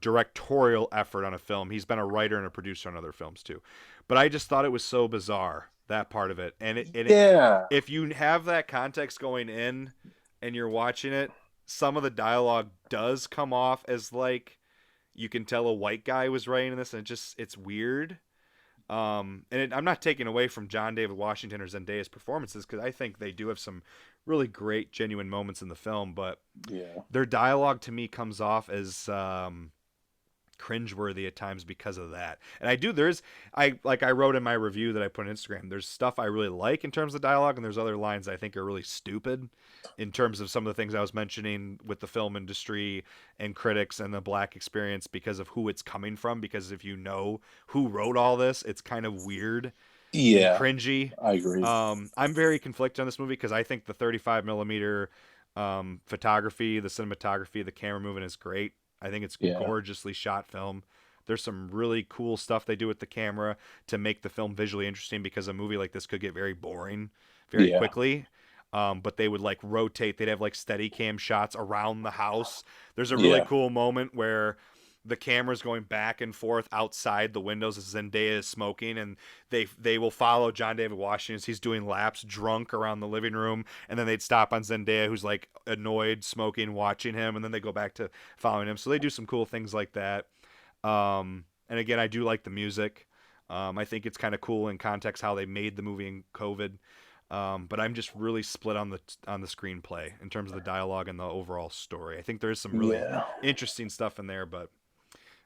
directorial effort on a film. He's been a writer and a producer on other films too. But I just thought it was so bizarre, that part of it. yeah. If you have that context going in and you're watching it, some of the dialogue does come off as like you can tell a white guy was writing this, and it's weird. I'm not taking away from John David Washington or Zendaya's performances because I think they do have some really great, genuine moments in the film, but Yeah. their dialogue to me comes off as cringeworthy at times because of that. And I wrote in my review that I put on Instagram, there's stuff I really like in terms of dialogue, and there's other lines I think are really stupid in terms of some of the things I was mentioning with the film industry and critics and the black experience because of who it's coming from. Because if you know who wrote all this, it's kind of weird and Yeah. cringy. I agree. I'm very conflicted on this movie because I think the 35 millimeter photography, the cinematography, the camera movement is great. I think it's Yeah. gorgeously shot film. There's some really cool stuff they do with the camera to make the film visually interesting because a movie like this could get very boring very Yeah. quickly. But they would like rotate. They'd have like steady cam shots around the house. There's a really Yeah. cool moment where the camera's going back and forth outside the windows as Zendaya is smoking, and they will follow John David Washington as he's doing laps drunk around the living room, and then they'd stop on Zendaya who's like annoyed smoking, watching him, and then they go back to following him. So they do some cool things like that. And again, I do like the music. I think it's kind of cool in context how they made the movie in COVID. But I'm just really split on the screenplay in terms of the dialogue and the overall story. I think there is some really Yeah. interesting stuff in there, but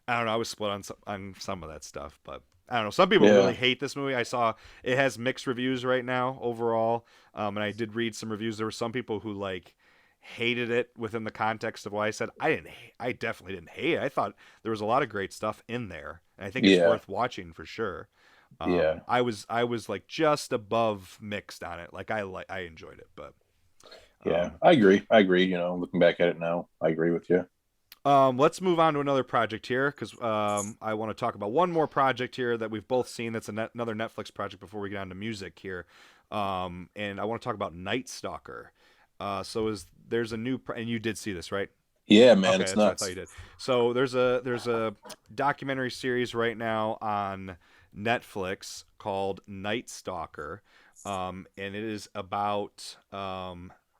I don't know. I was split on some of that stuff, but I don't know. Some people really Yeah. hate this movie. I saw it has mixed reviews right now overall, and I did read some reviews. There were some people who like hated it within the context of why I said I didn't. I definitely didn't hate it. I thought there was a lot of great stuff in there, and I think it's Yeah. worth watching for sure. Yeah. I was like just above mixed on it. I enjoyed it, but Yeah. um, I agree. I agree. Looking back at it now, I agree with you. let's move on to another project here because I want to talk about one more project here that we've both seen. That's another Netflix project before we get on to music here, and I want to talk about Night Stalker. There's a new and you did see this, right? Yeah, man, Okay, it's that's what I thought you nuts. did. So there's a documentary series right now on Netflix called Night Stalker, and it is about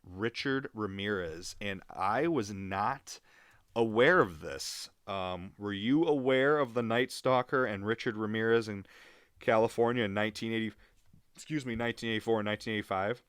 Richard Ramirez. And I was not aware of this. Were you aware of the Night Stalker and Richard Ramirez in California in 1984 excuse me, 1984 and 1985.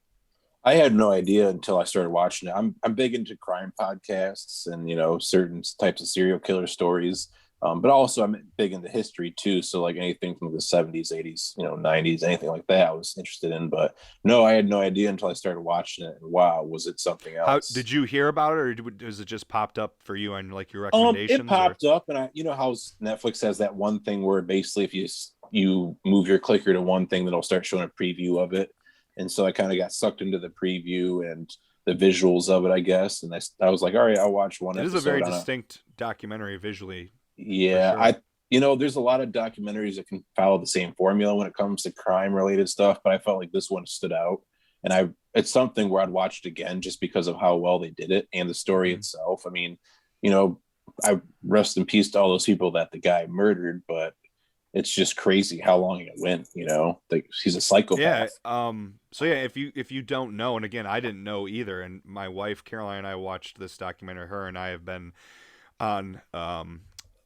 I had no idea until I started watching it. I'm big into crime podcasts and certain types of serial killer stories, but also I'm big into history too. So like anything from the 70s, 80s, 90s, anything like that, I was interested in. But no, I had no idea until I started watching it. And wow, was it something How else? did you hear about it, or was it just popped up for you on like your It recommendations, or? popped up, and I, how Netflix has that one thing where basically if you move your clicker to one thing, then it'll start showing a preview of it. And so I kind of got sucked into the preview and the visuals of it, I guess. And I was like, all right, I'll watch one It is a very episode on a. distinct documentary visually, for Yeah, sure. there's a lot of documentaries that can follow the same formula when it comes to crime related stuff, but I felt like this one stood out. And it's something where I'd watch it again just because of how well they did it and the story Hmm. itself. I mean, you know, I rest in peace to all those people that the guy murdered, but it's just crazy how long it went. Like he's a Yeah. psychopath. So yeah, if you don't know, and again, I didn't know either, and my wife Caroline and I watched this documentary. Her and I have been on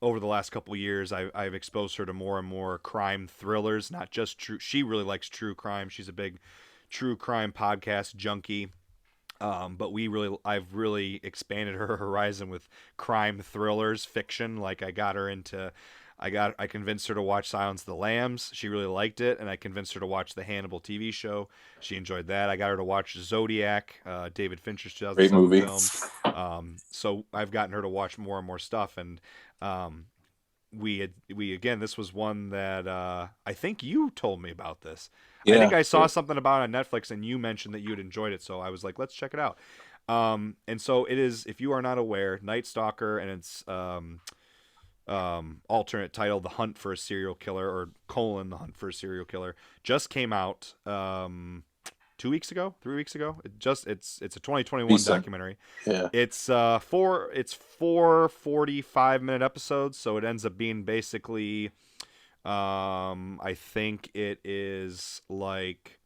over the last couple of years. I've exposed her to more and more crime thrillers, not just true. She really likes true crime. She's a big true crime podcast junkie. But I've really expanded her horizon with crime thrillers, fiction. Like I convinced her to watch Silence of the Lambs. She really liked it, and I convinced her to watch the Hannibal TV show. She enjoyed that. I got her to watch Zodiac, David Fincher's Great 2007 movie. film. So I've gotten her to watch more and more stuff, and um, we again, this was one that I think you told me about this. I think Yeah. I saw something about it on Netflix, and you mentioned that you had enjoyed it, so I was like, let's check it out. And so it is, if you are not aware, Night Stalker, and it's alternate title, The Hunt for a Serial Killer, or colon The Hunt for a Serial Killer, just came out 2 weeks ago, 3 weeks ago. It's a 2021 Decent. documentary. Yeah. It's four 45-minute episodes, so it ends up being basically I think it is like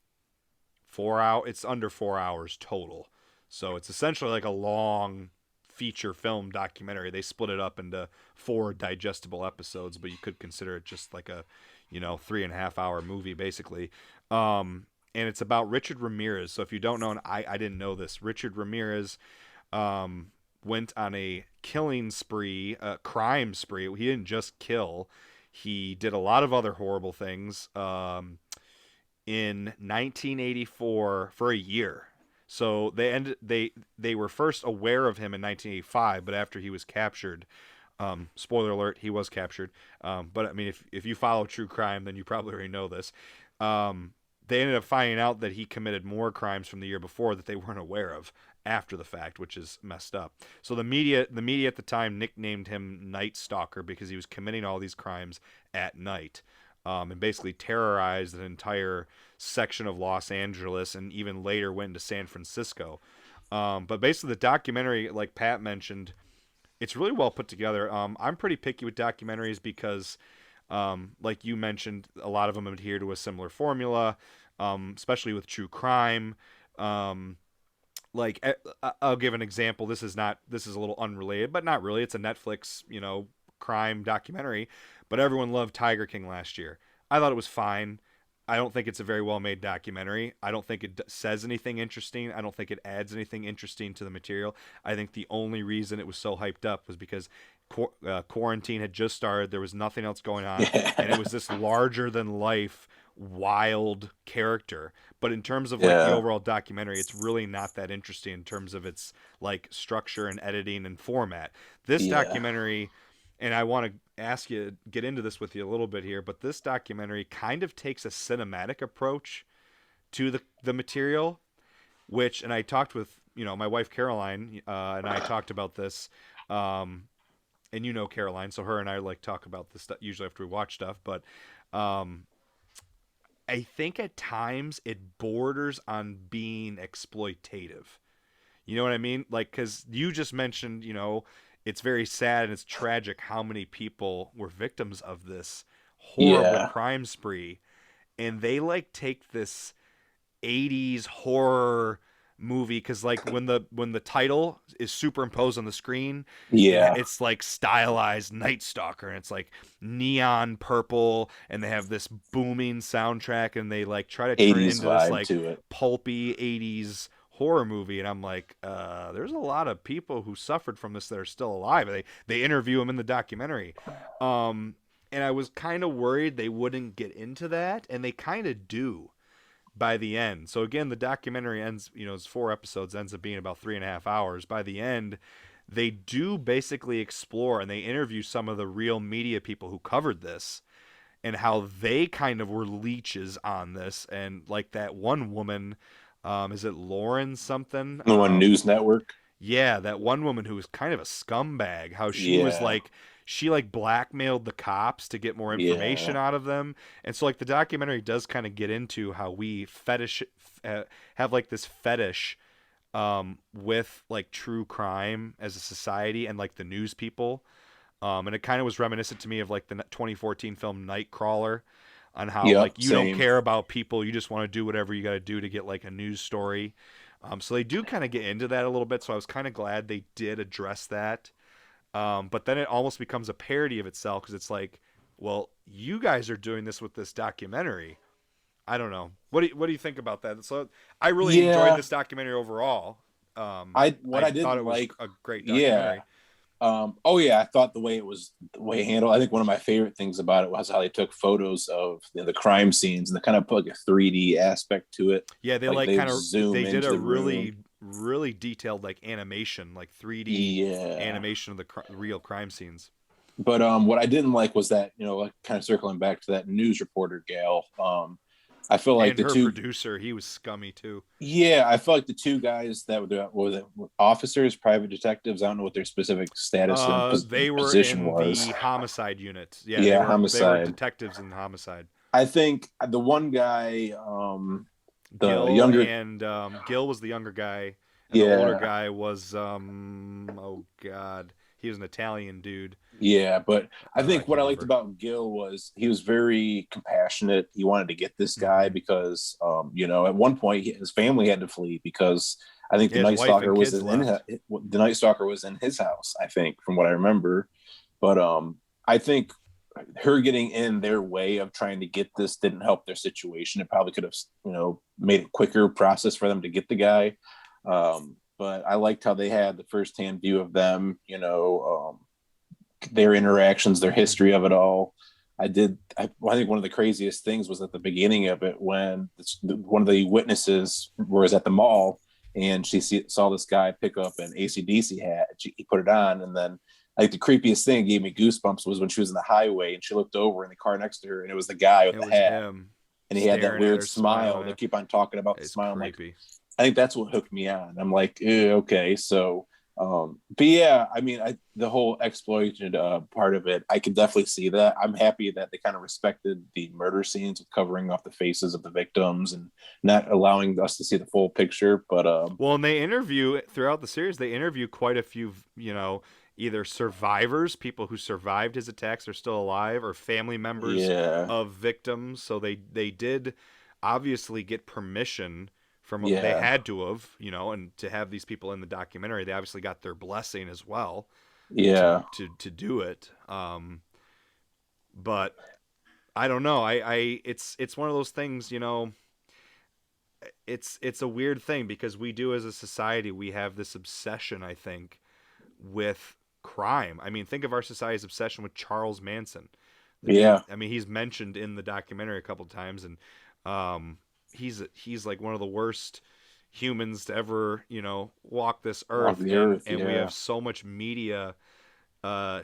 4 hour. It's under 4 hours total, so it's essentially like a long feature film documentary. They split it up into four digestible episodes, but you could consider it just like a 3.5 hour movie basically. And it's about Richard Ramirez. So if you don't know, and I didn't know this, Richard Ramirez went on a killing spree, a crime spree. He didn't just kill; he did a lot of other horrible things. In 1984 for a year. So they were first aware of him in 1985, but after he was captured, spoiler alert, he was captured. But I mean, if you follow true crime, then you probably already know this. They ended up finding out that he committed more crimes from the year before that they weren't aware of after the fact, which is messed up. So the media at the time nicknamed him Night Stalker because he was committing all these crimes at night, and basically terrorized an entire section of Los Angeles, and even later went into San Francisco. But basically, the documentary, like Pat mentioned, it's really well put together. I'm pretty picky with documentaries because, like you mentioned, a lot of them adhere to a similar formula, especially with true crime. Um, like I'll give an example. This is a little unrelated, but not really. It's a Netflix, crime documentary, but everyone loved Tiger King last year. I thought it was fine. I don't think it's a very well made documentary. I don't think it says anything interesting. I don't think it adds anything interesting to the material. I think the only reason it was so hyped up was because quarantine had just started. There was nothing else going on, and it was this larger than life, wild character. But in terms of like the Yeah. overall documentary, it's really not that interesting in terms of its like structure and editing and format. This Yeah. documentary, and I want to ask you, get into this with you a little bit here, but this documentary kind of takes a cinematic approach to the material, which, and I talked with my wife Caroline, and I talked about this, um, and Caroline, so her and I like talk about this stuff usually after we watch stuff, but um, I think at times it borders on being exploitative. You know what I mean? Like, because you just mentioned, it's very sad and it's tragic how many people were victims of this horrible Yeah. crime spree. And they like take this 80s horror, movie because like when the title is superimposed on the screen, Yeah, it's like stylized Night Stalker, and it's like neon purple, and they have this booming soundtrack, and they like try to turn it 80s into this vibe like to it. pulpy 80s horror movie. And I'm like, there's a lot of people who suffered from this that are still alive. They interview them in the documentary. um and I was kind of worried they wouldn't get into that, and they kind of do by the end. So again, the documentary ends, it's 4 episodes, ends up being about 3.5 hours. By the end, they do basically explore and they interview some of the real media people who covered this and how they kind of were leeches on this. And like that one woman, is it Lauren something? The one News Network. Yeah, that one woman who was kind of a scumbag, how she was Yeah, like, she like blackmailed the cops to get more information yeah. out of them. And so like the documentary does kind of get into how we have like this fetish with like true crime as a society and like the news people. And it kind of was reminiscent to me of like the 2014 film Nightcrawler, on how Yep, like you don't same. care about people, you just want to do whatever you got to do to get like a news story. So they do kind of get into that a little bit. So I was kind of glad they did address that. But then it almost becomes a parody of itself because it's like, well, you guys are doing this with this documentary. I don't know. What do you think about that? So I really enjoyed Yeah, this documentary overall. what I I thought didn't it was like, a great yeah. documentary. Oh yeah, I thought the way it handled. I think one of my favorite things about it was how they took photos of the crime scenes and they kind of put like a 3D aspect to it. Yeah, they Like like they kind would of zoom they did into a the room. really detailed like animation, like 3D Yeah. animation of the real crime scenes. But what I didn't like was that, like kind of circling back to that news reporter gal. I feel like And the her two producer, he was scummy too. Yeah, I feel like the two guys that were officers, private detectives. I don't know what their specific status and They were position in was. the homicide unit. Yeah, they Yeah, were homicide. detectives in the homicide. I think the one guy, the Gil younger, and Gil was the younger guy, and the older yeah, guy was oh god, he was an Italian dude. yeah. But I I think what can't I liked remember. about Gil was he was very compassionate. He wanted to get this guy Hmm. because, at one point his family had to flee because I think Yeah, his wife and kids left. The Night Stalker was in his house. I think from what I remember, but I think her getting in their way of trying to get this didn't help their situation. It probably could have, made a quicker process for them to get the guy. But I liked how they had the firsthand view of them, their interactions, their history of it all. I think one of the craziest things was at the beginning of it when one of the witnesses was at the mall and saw this guy pick up an ACDC hat. He put it on, and then like the creepiest thing gave me goosebumps was when she was in the highway and she looked over in the car next to her and it was the guy with It the was hat him and he had that staring at weird her, smile. smiling They at. keep on talking about the It's smile. I'm like, creepy. I think that's what hooked me on. I'm like, okay, so. But yeah, I mean, the whole exploited part of it, I can definitely see that. I'm happy that they kind of respected the murder scenes with covering off the faces of the victims and not allowing us to see the full picture. But Well, and they interview throughout the series. They interview quite a few, either survivors, people who survived his attacks are still alive, or family members yeah, of victims. So they did obviously get permission from, they yeah, had to have, and to have these people in the documentary, they obviously got their blessing as well to yeah, to do it. But I don't know. It's one of those things, it's a weird thing because we do as a society, we have this obsession, I think, with crime. I mean, think of our society's obsession with Charles Manson, the dude. yeah. I mean, he's mentioned in the documentary a couple of times, and he's like one of the worst humans to ever walk this Walk earth, the and earth. and we Yeah, have so much media uh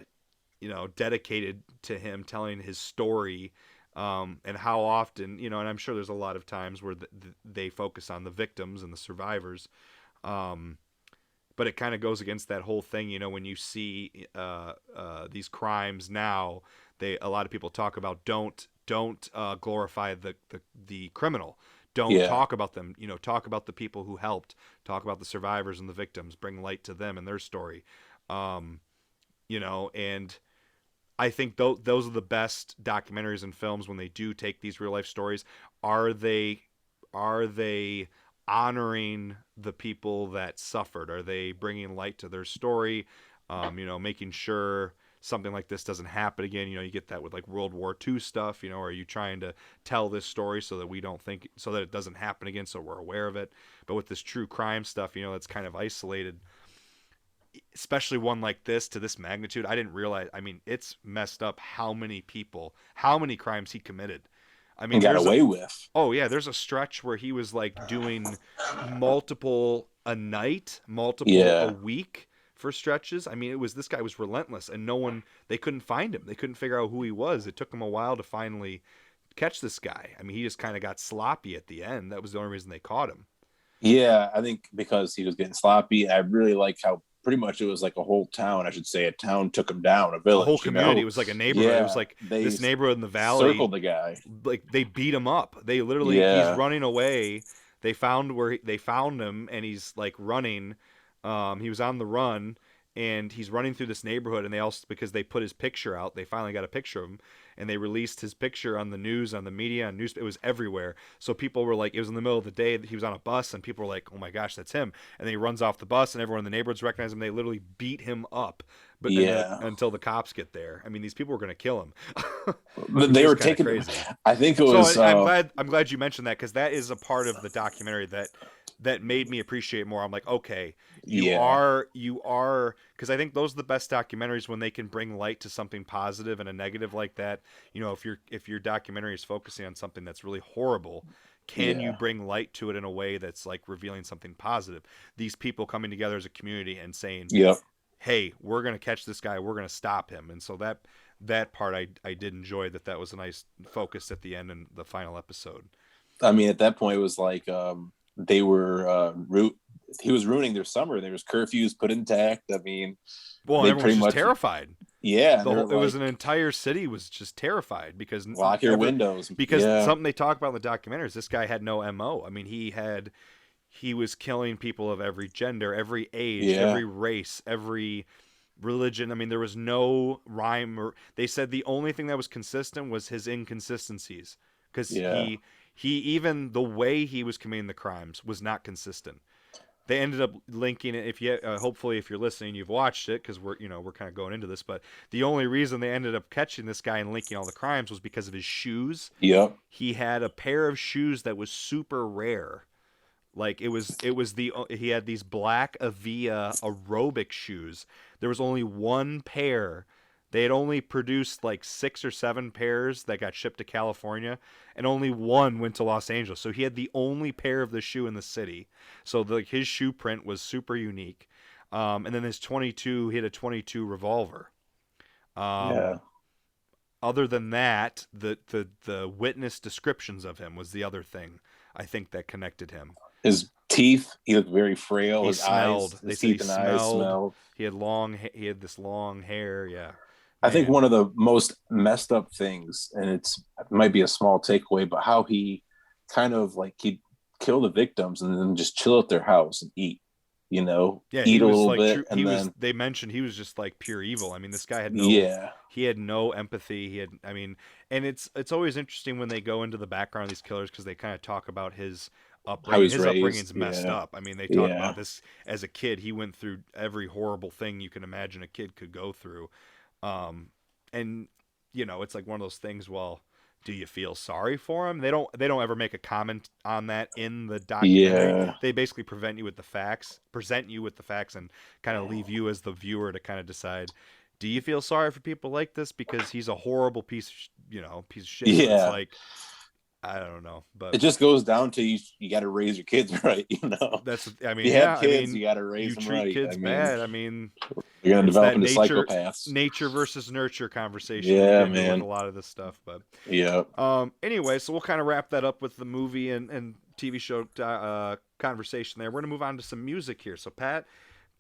dedicated to him telling his story. And how often, and I'm sure there's a lot of times where they focus on the victims and the survivors. Um, but it kind of goes against that whole thing, when you see these crimes now, a lot of people talk about don't glorify the criminal. Don't yeah, talk about them. Talk about the people who helped. Talk about the survivors and the victims. Bring light to them and their story. Um, and I think those are the best documentaries and films when they do take these real life stories. Are they honoring the people that suffered? Are they bringing light to their story? Making sure something like this doesn't happen again. You get that with like World War II stuff. Are you trying to tell this story so that we don't think, so that it doesn't happen again, so we're aware of it? But with this true crime stuff, it's kind of isolated, especially one like this to this magnitude. I didn't realize. I mean, it's messed up how many people, how many crimes he committed. I And mean, got away with. oh yeah, there's a stretch where he was like doing multiple a night, multiple a Yeah. week for stretches. I mean, this guy was relentless, and they couldn't find him. They couldn't figure out who he was. It took them a while to finally catch this guy. I mean, he just kind of got sloppy at the end. That was the only reason they caught him. Yeah, I think because he was getting sloppy. I really like how pretty much it was like a whole town, I should say. A town took him down, a A whole village, community. It was like a neighborhood. It was Yeah, like they this neighborhood in the valley. circled the guy. Like they beat him up. They literally, he's Yeah. running away. They found him, and he's like running. He was on the run, and he's running through this neighborhood. And they also, because they put his picture out, they finally got a picture of him, and they released his picture on the news, on the media, on news. It was everywhere. So people were like, it was in the middle of the day. He was on a bus, and people were like, "Oh my gosh, that's him!" And then he runs off the bus, and everyone in the neighborhoods recognize him. They literally beat him up, but Yeah. until the cops get there. I mean, these people were going to kill him. But Which they is were kinda taking crazy. I think it So was I'm glad you mentioned that, because that is a part of the documentary that made me appreciate more. I'm like, okay, yeah. you are, because I think those are the best documentaries when they can bring light to something positive and a negative like that. If your documentary is focusing on something that's really horrible, can you Yeah. bring light to it in a way that's like revealing something positive? These people coming together as a community and saying, Yep. hey, we're going to catch this guy, we're going to stop him. And so that part I did enjoy, that was a nice focus at the end in the final episode. I mean, at that point, it was like they were he was ruining their summer. There was curfews put intact. I mean, Well, and they everyone's pretty just much, terrified. yeah. The They're whole, it was like, an entire city was just terrified lock your windows. because Yeah. something they talk about in the documentary is this guy had no MO. I mean, he was killing people of every gender, every age, Yeah. every race, every religion. I mean, there was no rhyme, or they said the only thing that was consistent was his inconsistencies, because Yeah. he even the way he was committing the crimes was not consistent. They ended up linking it. If you hopefully if you're listening, you've watched it, because we're kind of going into this. But the only reason they ended up catching this guy and linking all the crimes was because of his shoes. Yep. He had a pair of shoes that was super rare. Like he had these black Avia aerobic shoes. There was only one pair. They had only produced like 6 or 7 pairs that got shipped to California, and only one went to Los Angeles. So he had the only pair of the shoe in the city. So his shoe print was super unique. And then his 22, he had a 22 revolver. Um, Yeah. Other than that, the witness descriptions of him was the other thing I think that connected him. His teeth, he looked very frail. He His smelled. eyes, They his said he teeth and eyes smelled. smelled. He had this long hair. Yeah, I think man. one of the most messed up things, and it might be a small takeaway, but how he kind of like he'd kill the victims and then just chill at their house and eat, Yeah, he eat a was little like bit true. and then They mentioned he was just like pure evil. I mean, this guy yeah, he had no empathy. I mean, and it's always interesting when they go into the background of these killers, because they kind of talk about his how upbringing. he's His raised. upbringing's messed Yeah, up. I mean, they talk yeah, about this as a kid. He went through every horrible thing you can imagine a kid could go through. Um, and it's like one of those things. Well, do you feel sorry for him? They don't ever make a comment on that in the documentary. yeah, They basically present you with the facts, and kind of leave you as the viewer to kind of decide, do you feel sorry for people like this, because he's a horrible piece of shit. But it's yeah. like, I don't know, but It just goes down to you got to raise your kids right. I If mean, you yeah, have I kids, mean, you got to raise you them treat right. I kids mean, bad. I mean, you're gonna it's develop that into psychopaths. nature versus nurture conversation we Yeah, get into with a man. lot of this stuff. But Yeah, anyway, so we'll kind of wrap that up with the movie and TV show conversation there. We're gonna move on to some music here. So Pat,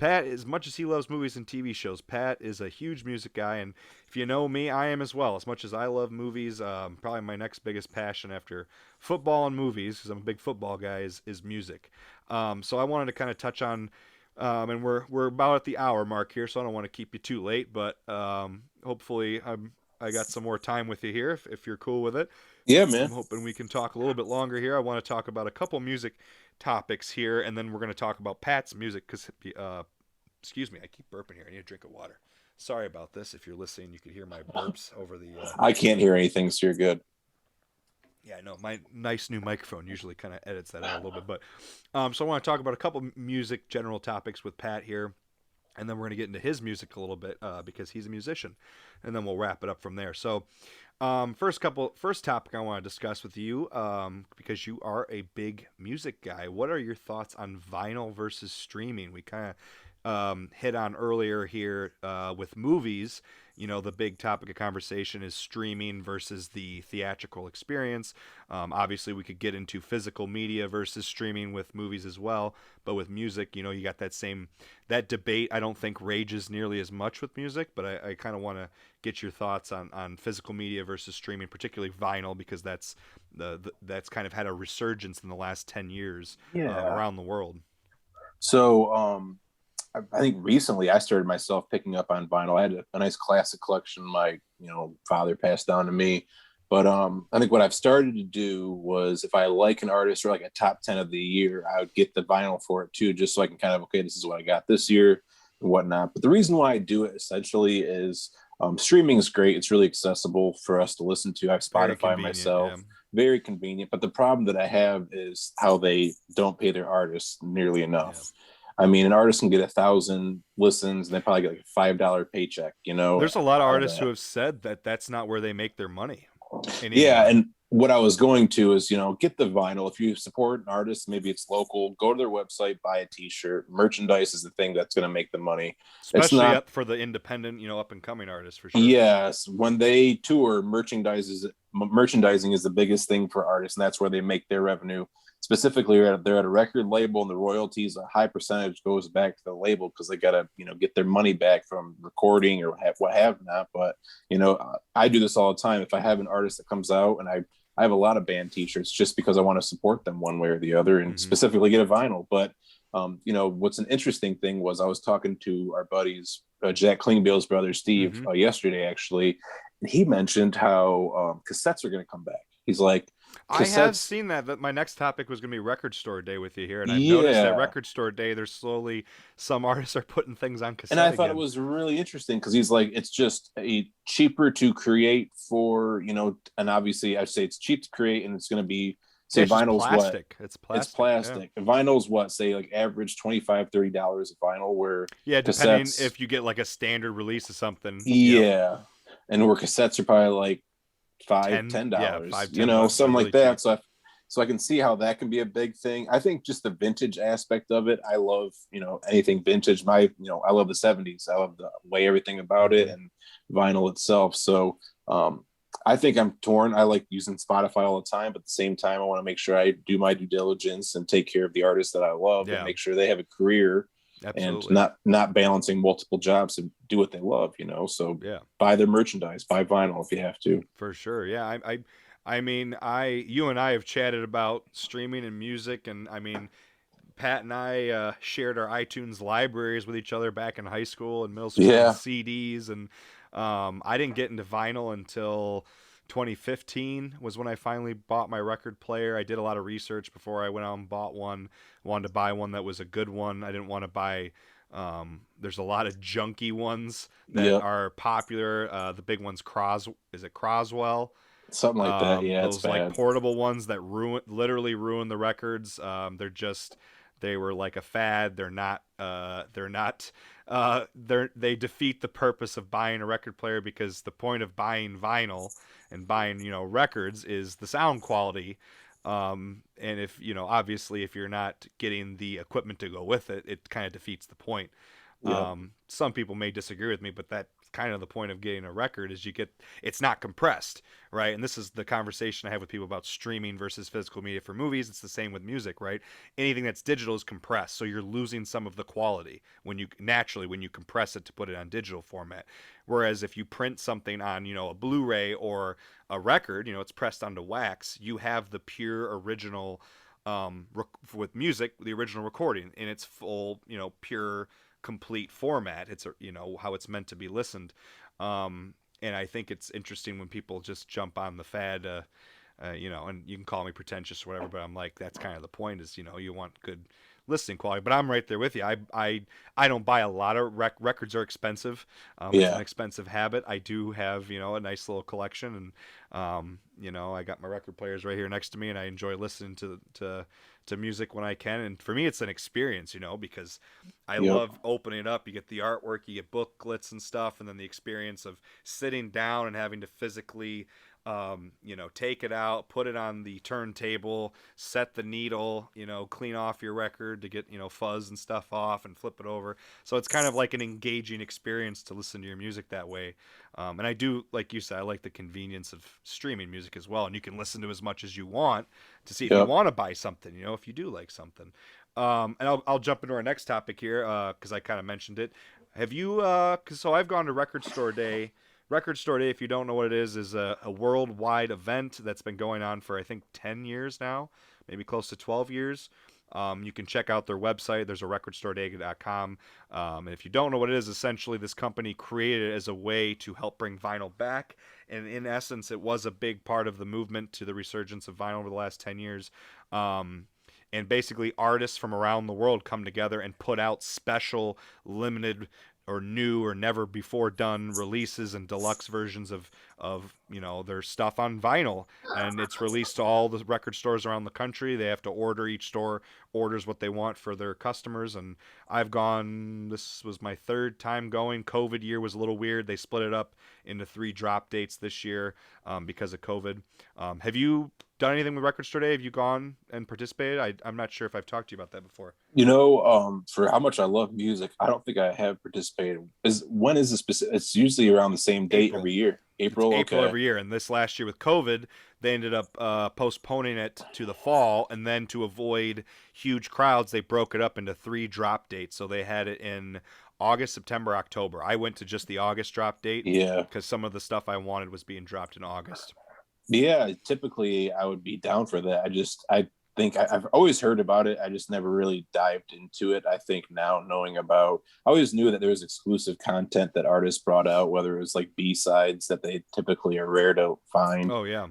as much as he loves movies and TV shows, Pat is a huge music guy, and if you know me, I am as well. As much as I love movies, probably my next biggest passion after football and movies, because I'm a big football guy, is music. So I wanted to kind of touch on, and we're about at the hour mark here, so I don't want to keep you too late, but hopefully I got some more time with you here, if you're cool with it. Yeah, I'm man. hoping we can talk a little bit longer here. I want to talk about a couple music topics here, and then we're going to talk about Pat's music because, excuse me, I keep burping here. I need a drink of water. Sorry about this. If you're listening, you could hear my burps over the. I can't hear anything, so you're good. Yeah, I know my nice new microphone usually kind of edits that out a little bit, but so I want to talk about a couple music general topics with Pat here, and then we're going to get into his music a little bit because he's a musician, and then we'll wrap it up from there. So, first topic I want to discuss with you, because you are a big music guy. What are your thoughts on vinyl versus streaming? We kind of hit on earlier here with movies. You know, the big topic of conversation is streaming versus the theatrical experience. Obviously, we could get into physical media versus streaming with movies as well. But with music, you know, you got that debate. I don't think rages nearly as much with music, but I kind of want to get your thoughts on physical media versus streaming, particularly vinyl, because that's kind of had a resurgence in the last 10 years Yeah. around the world. So, I think recently I started myself picking up on vinyl. I had a nice classic collection my father passed down to me. But I think what I've started to do was if I like an artist or like a top 10 of the year, I would get the vinyl for it too, just so I can kind of, okay, this is what I got this year and whatnot. But the reason why I do it essentially is streaming is great. It's really accessible for us to listen to. I have Very Spotify convenient, yeah. myself, very convenient. But the problem that I have is how they don't pay their artists nearly Yeah. enough. I mean, an artist can get 1,000 listens and they probably get like a $5 paycheck, There's a lot of out of artists who that. have said that that's not where they make their money. Yeah, Any and what I was going to is, get the vinyl. If you support an artist, maybe it's local, go to their website, buy a t-shirt. Merchandise is the thing that's going to make the money. It's especially not. up for the independent, up and coming artists for sure. Yes, when they tour, merchandising is the biggest thing for artists, and that's where they make their revenue. Specifically, they're at a record label, and the royalties, a high percentage goes back to the label because they gotta, get their money back from recording or what have not. But I do this all the time. If I have an artist that comes out, and I have a lot of band T-shirts just because I want to support them one way or the other, and Hmm. specifically get a vinyl. But what's an interesting thing was I was talking to our buddies, Jack Klingbeil's brother Steve, Hmm. yesterday actually, and he mentioned how cassettes are going to come back. He's like, I have cassettes, seen that. That my next topic was going to be record store day with you here, and I've noticed that yeah. record store day. There's slowly some artists are putting things on And I cassette thought it again. was really interesting because he's like, it's just cheaper to create for, and obviously I say it's cheap to create and it's going to be, Yeah, say it's just vinyl's what? plastic. It's It's plastic. Yeah. plastic. Vinyl's what, say like average $25-$30 a vinyl, where Yeah, depending cassettes, if you get like a standard release of something. Yep. yeah. And where cassettes are probably like five, ten. ten Yeah, dollars, five, $10. They're something really like that. cheap. So I can see how that can be a big thing. I think just the vintage aspect of it. I love, anything vintage. I love the 70s. I love the way everything about it Hmm. and vinyl itself. So I think I'm torn. I like using Spotify all the time, but at the same time, I want to make sure I do my due diligence and take care of the artists that I love and Yeah, make sure they have a career and absolutely. not balancing multiple jobs and do what they love, So Yeah. buy their merchandise, buy vinyl if you have to. For sure. Yeah. I mean, you and I have chatted about streaming and music, and I mean, Pat and I shared our iTunes libraries with each other back in high school and middle school and Yeah. CDs, and I didn't get into vinyl until 2015 was when I finally bought my record player. I did a lot of research before I went out and bought one. Wanted to buy one that was a good one. I didn't want to buy. There's a lot of junky ones that Yep. are popular. The big ones, is it Croswell? Something like that. Yeah, it's Those like bad. portable ones that literally ruin the records. They were like a fad. They defeat the purpose of buying a record player because the point of buying vinyl and buying, records is the sound quality. And if, obviously if you're not getting the equipment to go with it, it kind of defeats the point. Yep. Some people may disagree with me, but that's kind of the point of getting a record is it's not compressed, right? And this is the conversation I have with people about streaming versus physical media for movies. It's the same with music, right? Anything that's digital is compressed, so you're losing some of the quality when you compress it to put it on digital format. Whereas if you print something on, a Blu-ray or a record, it's pressed onto wax, you have the pure original with music, the original recording in its full, pure complete format. It's how it's meant to be listened. And I think it's interesting when people just jump on the fad, you know, and you can call me pretentious or whatever, but I'm like, that's kind of the point is, you know, you want good listening quality. But I'm right there with you. I don't buy a lot of records are expensive. It's an Yeah. expensive habit. I do have, you know, a nice little collection, and you know, I got my record players right here next to me, and I enjoy listening to music when I can. And for me, it's an experience, you know, because I Yep. love opening it up. You get the artwork, you get booklets and stuff, and then the experience of sitting down and having to physically, you know, take it out, put it on the turntable, set the needle, you know, clean off your record to get, you know, fuzz and stuff off and flip it over. So it's kind of like an engaging experience to listen to your music that way. And I do, like you said, I like the convenience of streaming music as well. And you can listen to as much as you want to see if you Yep. want to buy something, you know, if you do like something. And I'll jump into our next topic here because I kind of mentioned it. Have you, cause so I've gone to Record Store Day. Record Store Day, if you don't know what it is a worldwide event that's been going on for, I think, 10 years now, maybe close to 12 years. You can check out their website. There's a recordstoreday.com. And if you don't know what it is, essentially this company created it as a way to help bring vinyl back. And in essence, it was a big part of the movement to the resurgence of vinyl over the last 10 years. Um, and basically, artists from around the world come together and put out special, limited, or new or never before done releases and deluxe versions of you know their stuff on vinyl, and it's released to all the record stores around the country. They have to order, each store orders what they want for their customers. And I've gone, this was my third time going. COVID year was a little weird. They split it up into 3 drop dates this year because of COVID. Have you done anything with Record Store Day? Have you gone and participated? I'm not sure if I've talked to you about that before. You know, for how much I love music, I don't think I have participated. Is when is the specific? It's usually around the same date April. every year. It's April. April Okay. every year, and this last year with COVID, they ended up postponing it to the fall, and then to avoid huge crowds, they broke it up into 3 drop dates. So they had it in August, September, October. I went to just the August drop date Yeah. because some of the stuff I wanted was being dropped in August. Yeah, typically I would be down for that. I think I've always heard about it. I just never really dived into it. I think now knowing about, I always knew that there was exclusive content that artists brought out, whether it was like B sides that they typically are rare to find. Oh yeah,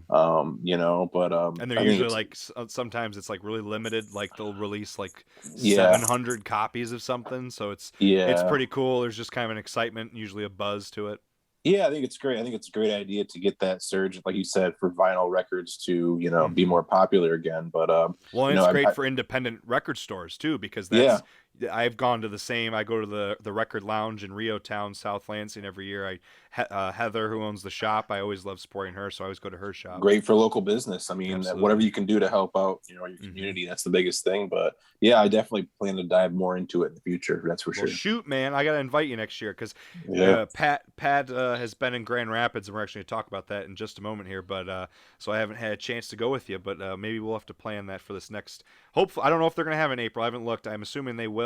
You know, but and they're I think usually it's like sometimes it's like really limited. Like they'll release like yeah, 700 copies of something, so it's yeah. pretty cool. There's just kind of an excitement, usually a buzz to it. Yeah, I think it's great. I think it's a great idea to get that surge, like you said, for vinyl records to, you know, be Hmm. more popular again. But Well, and you know, it's great for independent record stores too, because yeah, that's I've gone to the same. I go to the Record Lounge in Rio Town, South Lansing every year. Heather, who owns the shop, I always love supporting her, so I always go to her shop. great for local business. I mean, whatever Absolutely. you can do to help out, you know, your Hmm. community, that's the biggest thing. But yeah, I definitely plan to dive more into it in the future. That's for Well, sure. shoot, man, I gotta invite you next year because Yeah, Pat has been in Grand Rapids, and we're actually gonna talk about that in just a moment here. But so I haven't had a chance to go with you, but maybe we'll have to plan that for this next. Hopefully, I don't know if they're gonna have it in April. I haven't looked. I'm assuming they will.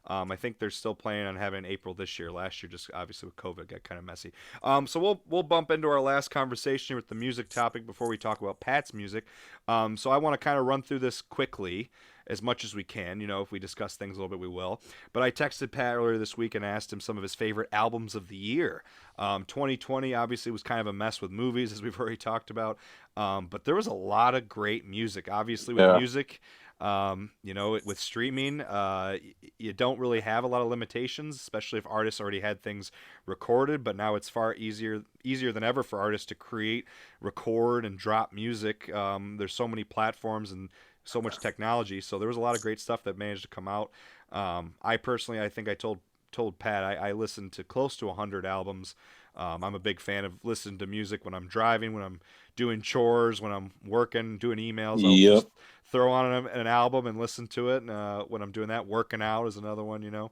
I think they're still planning on having April this year. Last year, just obviously with COVID, got kind of messy. So we'll bump into our last conversation here with the music topic before we talk about Pat's music. So I want to kind of run through this quickly as much as we can. You know, if we discuss things a little bit, we will. But I texted Pat earlier this week and asked him some of his favorite albums of the year. 2020 obviously was kind of a mess with movies, as we've already talked about. But there was a lot of great music. Obviously, with yeah, music, you know, with streaming, you don't really have a lot of limitations, especially if artists already had things recorded. But now it's far easier than ever for artists to create, record, and drop music. There's so many platforms and so much technology. So there was a lot of great stuff that managed to come out. I personally, I think I told Pat I listened to close to 100 albums. I'm a big fan of listening to music when I'm driving, when I'm doing chores, when I'm working, doing emails. I'll yep. just throw on an album and listen to it. When I'm doing that, working out is another one, you know.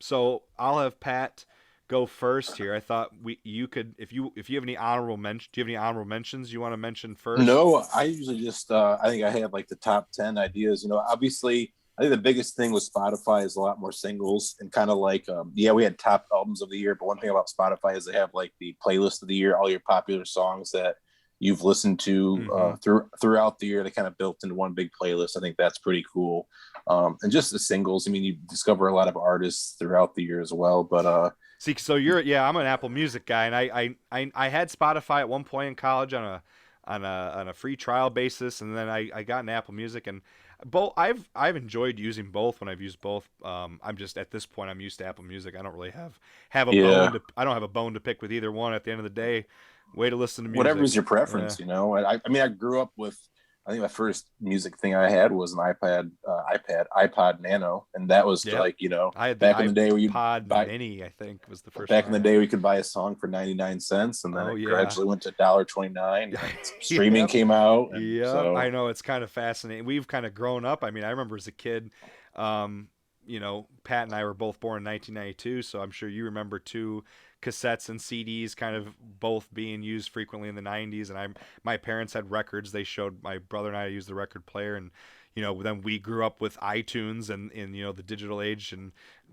So I'll have Pat go first here. I thought you could, if you have any honorable mention, do you have any honorable mentions you want to mention first? No, I usually just I think I have like the top 10 ideas. You know, obviously I think the biggest thing with Spotify is a lot more singles and kind of like yeah, we had top albums of the year, but one thing about Spotify is they have like the playlist of the year, all your popular songs that you've listened to Mm-hmm. throughout the year. They kind of built into one big playlist. I think that's pretty cool. And just the singles. I mean, you discover a lot of artists throughout the year as well. But See, so you're yeah, I'm an Apple Music guy, and I had Spotify at one point in college on a free trial basis, and then I got an Apple Music, and both I've enjoyed using both when I've used both. I'm just at this point I'm used to Apple Music. I don't really have a bone Yeah. to I don't have a bone to pick with either one. At the end of the day, way to listen to music. Whatever's your Yeah. preference, you know. I mean, I grew up with. I think my first music thing I had was an iPod Nano, and that was Yep. like, you know, I had the back in the day where you iPod buy Mini, I think, was the first back one in I the had. day we could buy a song for 99 cents, and then Oh it yeah. gradually went to $1.29, and then streaming Yep. came out, and Yep, I so know it's kind of fascinating. We've kind of grown up. I mean, I remember as a kid, um, Pat and I were both born in 1992, so I'm sure you remember too. Cassettes and CDs kind of both being used frequently in the 90s, and my parents had records. They showed my brother and I used the record player, and then we grew up with iTunes and in the digital age and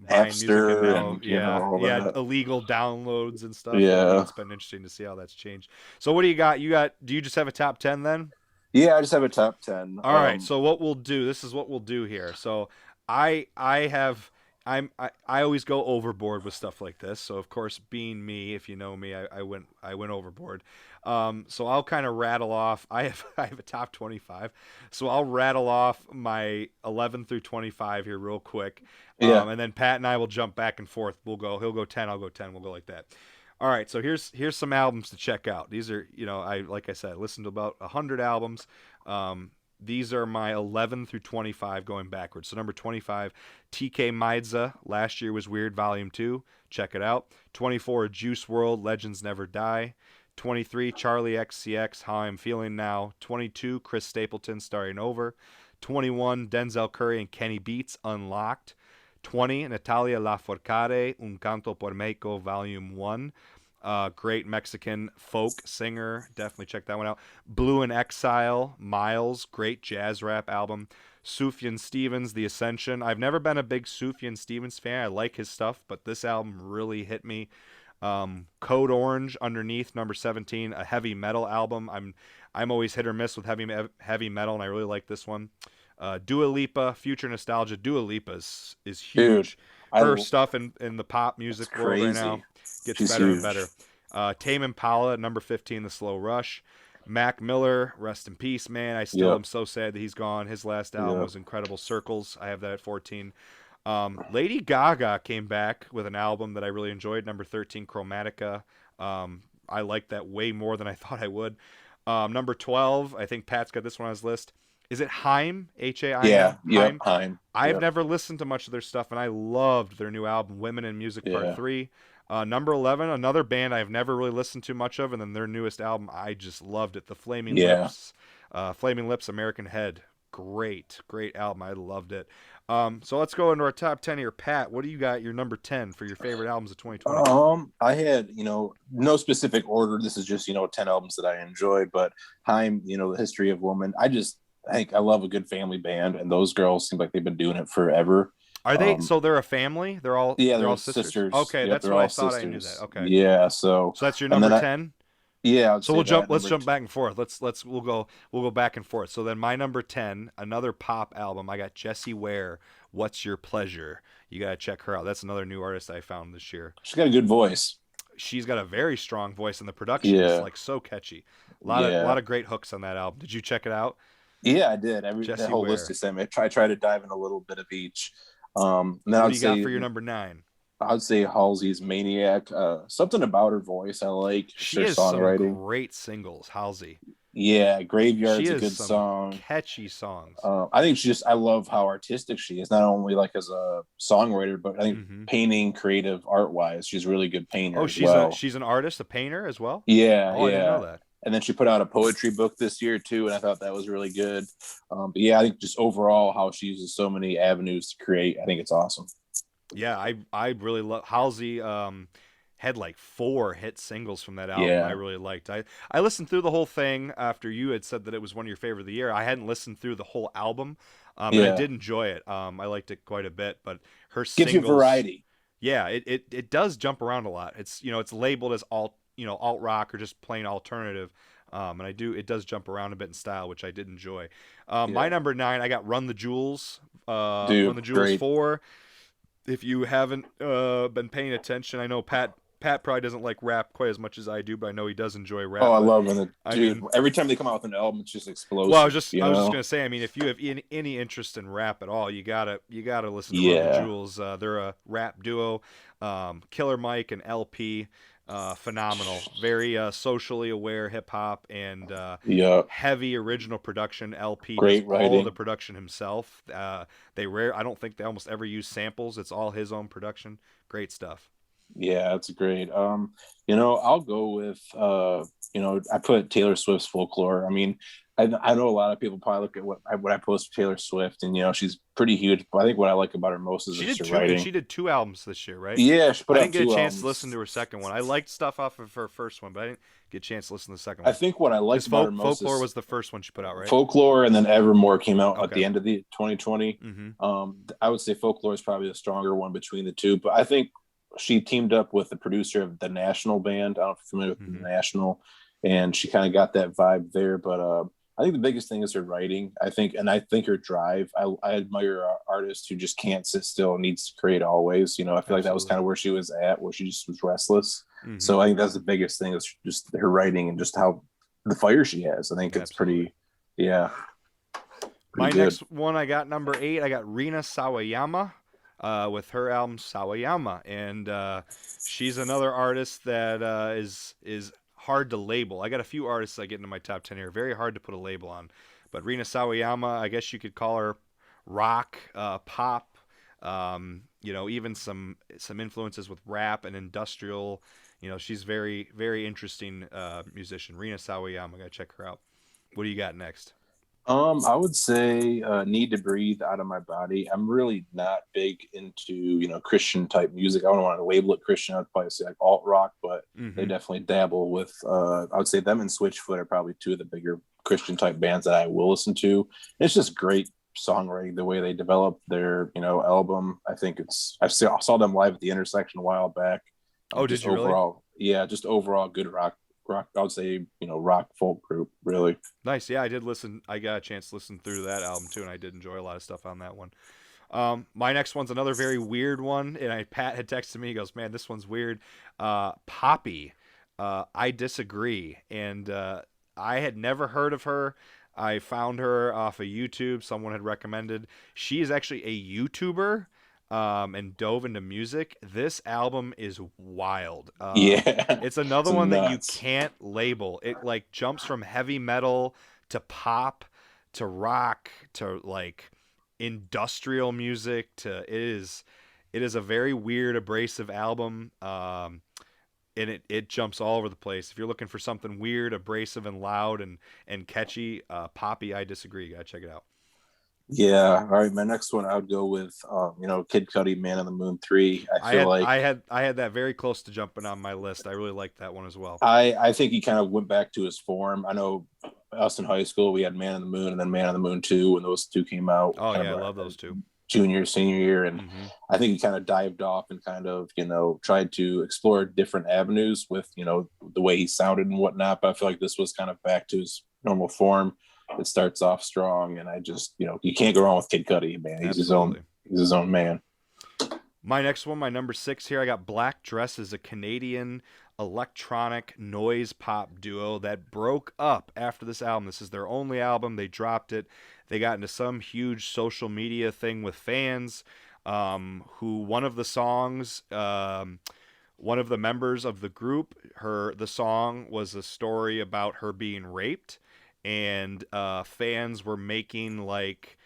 buying music, and Napster now and yeah, all yeah, that. illegal downloads and stuff. Yeah, It's been interesting to see how that's changed. So what do you got? Do you just have a top 10 then? yeah. I just have a top 10. All right. So what we'll do, this is what we'll do here. So I have I always go overboard with stuff like this. So of course, being me, if you know me, I went overboard. So I'll kind of rattle off. I have a top 25. So I'll rattle off my 11 through 25 here real quick. Yeah, And then Pat and I will jump back and forth. He'll go 10, I'll go 10. We'll go like that. All right, so here's some albums to check out. These are, I like I said, I listened to about 100 albums. These are my 11 through 25 going backwards. So number 25, TK Maidza, Last Year Was Weird, Volume 2. Check it out. 24, Juice World, Legends Never Die. 23, Charlie XCX, How I'm Feeling Now. 22, Chris Stapleton, Starting Over. 21, Denzel Curry and Kenny Beats, Unlocked. 20, Natalia Lafourcade, Un Canto por Mexico, Volume 1. Great Mexican folk singer. Definitely check that one out. Blue in Exile, Miles, great jazz rap album. Sufjan Stevens, The Ascension. I've never been a big Sufjan Stevens fan. I like his stuff, but this album really hit me. Code Orange, Underneath, number 17, a heavy metal album. I'm always hit or miss with heavy metal, and I really like this one. Dua Lipa, Future Nostalgia. Dua Lipa is dude, huge. I Her stuff in the pop it's music world right now crazy. gets She's better and huge. better. Tame Impala, number 15, The Slow Rush. Mac Miller, rest in peace, man. I still Yep, am so sad that he's gone. His last album yep. was Incredible Circles. I have that at 14. Lady Gaga came back with an album that I really enjoyed, number 13, Chromatica. I liked that way more than I thought I would. Number 12, I think Pat's got this one on his list. Is it Haim? Yeah, Haim? yep. Haim? Heim. I've Yep. never listened to much of their stuff, and I loved their new album, Women in Music Part Yeah. 3. Number 11, another band I've never really listened to much of, and then their newest album, I just loved it. The Flaming Yeah. Lips, Flaming Lips, American Head. Great, great album. I loved it. So let's go into our top 10 here. Pat, what do you got your number 10 for your favorite albums of 2020? I had, no specific order. This is just, 10 albums that I enjoyed, but Heim, the history of woman. I think I love a good family band, and those girls seem like they've been doing it forever. Are they, Um, so they're a family? They're all yeah, they're they're all sisters? sisters. Okay, Yep, that's they're what I all thought. I knew that. sisters. Okay. Yeah. So, So that's your and number then 10? yeah, I would So say that let's number jump two. back and forth. We'll go back and forth. So then my number 10, another pop album. I got Jessie Ware, What's Your Pleasure? You got to check her out. That's another new artist I found this year. She's got a good voice. She's got a very strong voice and the production is Yeah. like so catchy. Yeah. Lot of great hooks on that album. Did you check it out? Yeah, I did. That Jessie whole list Ware. you sent me. I try to dive in a little bit of each. And then What do you got for your number 9? I'd say Halsey's Maniac. Something about her voice I like. Just She her has some songwriting. great singles, Halsey. Yeah, She Graveyard's a has good some song. catchy songs. I think I love how artistic she is, not only like as a songwriter, but I think Hmm. painting, creative, art wise, she's a really good painter Oh, as well. she's an artist, a painter as well? Yeah, Oh, I didn't know yeah. that. And then she put out a poetry book this year too, and I thought that was really good. But yeah, I think just overall how she uses so many avenues to create, I think it's awesome. Yeah, I really love Halsey. Had like 4 hit singles from that album. I Yeah, really liked. I listened through the whole thing after you had said that it was one of your favorite of the year. I hadn't listened through the whole album, and I yeah. did enjoy it. I liked it quite a bit. But her Gives you singles, variety. yeah, it does jump around a lot. It's labeled as alt rock or just plain alternative. And it does jump around a bit in style, which I did enjoy. My Yeah, number 9, I got Run the Jewels. Run dude, the Jewels great. 4. If you haven't been paying attention, I know Pat probably doesn't like rap quite as much as I do, but I know he does enjoy Oh, rap. I But love it, I dude. mean, Every time they come out with an album, it's just well, explosive. You I was just know? gonna say. I mean, if you have any interest in rap at all, you gotta listen to Run the Yeah, Jewels. They're a rap duo. Killer Mike and LP, phenomenal. Very socially aware hip hop and yeah. heavy original production. LP does Great all the writing. production himself. I don't think they almost ever use samples. It's all his own production. Great stuff. Yeah, that's great. I'll go with I put Taylor Swift's Folklore. I mean, I know a lot of people probably look at what I post for Taylor Swift, and she's pretty huge. But I think what I like about her most is just her She writing. did two albums this year, right? Yeah, she put I out didn't get a two chance to listen albums. to her second one. I liked stuff off of her first one, but I didn't get a chance to listen to the second I one. think what I Because liked about her most Folklore is was the first one she put out, right? Folklore, and then Evermore came out at Okay. the end of the 2020. Mm-hmm. I would say Folklore is probably the stronger one between the two, but I think she teamed up with the producer of the National band. I don't know if you're familiar with Mm-hmm. the National, and she kind of got that vibe there. But I think the biggest thing is her writing. I think her drive. I admire artists who just can't sit still and needs to create always. I feel like that was Absolutely. kind of where she was at, where she just was restless. Mm-hmm. So I think that's the biggest thing is just her writing and just how the fire she has. I think it's Absolutely. pretty, yeah, My pretty good. next one, I got number 8. I got Rina Sawayama with her album Sawayama, and she's another artist that is hard to label. I got a few artists I get into my top 10 here, very hard to put a label on. But Rina Sawayama, I guess you could call her rock, pop, even some influences with rap and industrial. She's very very interesting musician. Rina Sawayama, gotta check her out. What do you got next? I would say Need to Breathe Out of My Body. I'm really not big into, Christian type music. I don't want to label it Christian. I'd probably say like alt rock, but they Mm-hmm. definitely dabble with, I would say them and Switchfoot are probably two of the bigger Christian type bands that I will listen to. It's just great songwriting, the way they develop their, album. I saw them live at the Intersection a while back. Oh, did Just you really? overall, yeah, just overall good rock, I would say, rock folk group, really. Nice. Yeah, I did listen. I got a chance to listen through that album too, and I did enjoy a lot of stuff on that one. My next one's another very weird one, and Pat had texted me. He goes, "Man, this one's weird." Poppy. I disagree, and I had never heard of her. I found her off of YouTube. Someone had recommended. She is actually a YouTuber. And dove into music. This album is wild. Yeah, It's another it's one that you nuts. can't label. It like jumps from heavy metal to pop to rock to like industrial music to it is a very weird abrasive album. And it jumps all over the place. If you're looking for something weird, abrasive, and loud and catchy, Poppy, I disagree. You gotta check it out. Yeah. All right. My next one, I would go with, Kid Cudi, Man on the Moon 3. I feel like I had that very close to jumping on my list. I really liked that one as well. I think he kind of went back to his form. I know us in high school, we had Man on the Moon and then Man on the Moon 2 when those two came out, Oh kind yeah, I of love those two. junior, senior year. And Hmm. I think he kind of dived off and kind of, tried to explore different avenues with, the way he sounded and whatnot. But I feel like this was kind of back to his normal form. It starts off strong, and I just, you can't go wrong with Kid Cudi, man. Absolutely. He's his own man. My next one, my number 6 here, I got Black Dress is a Canadian electronic noise pop duo that broke up after this album. This is their only album. They dropped it. They got into some huge social media thing with fans. Who one of the songs, one of the members of the group, the song was a story about her being raped, and fans were making like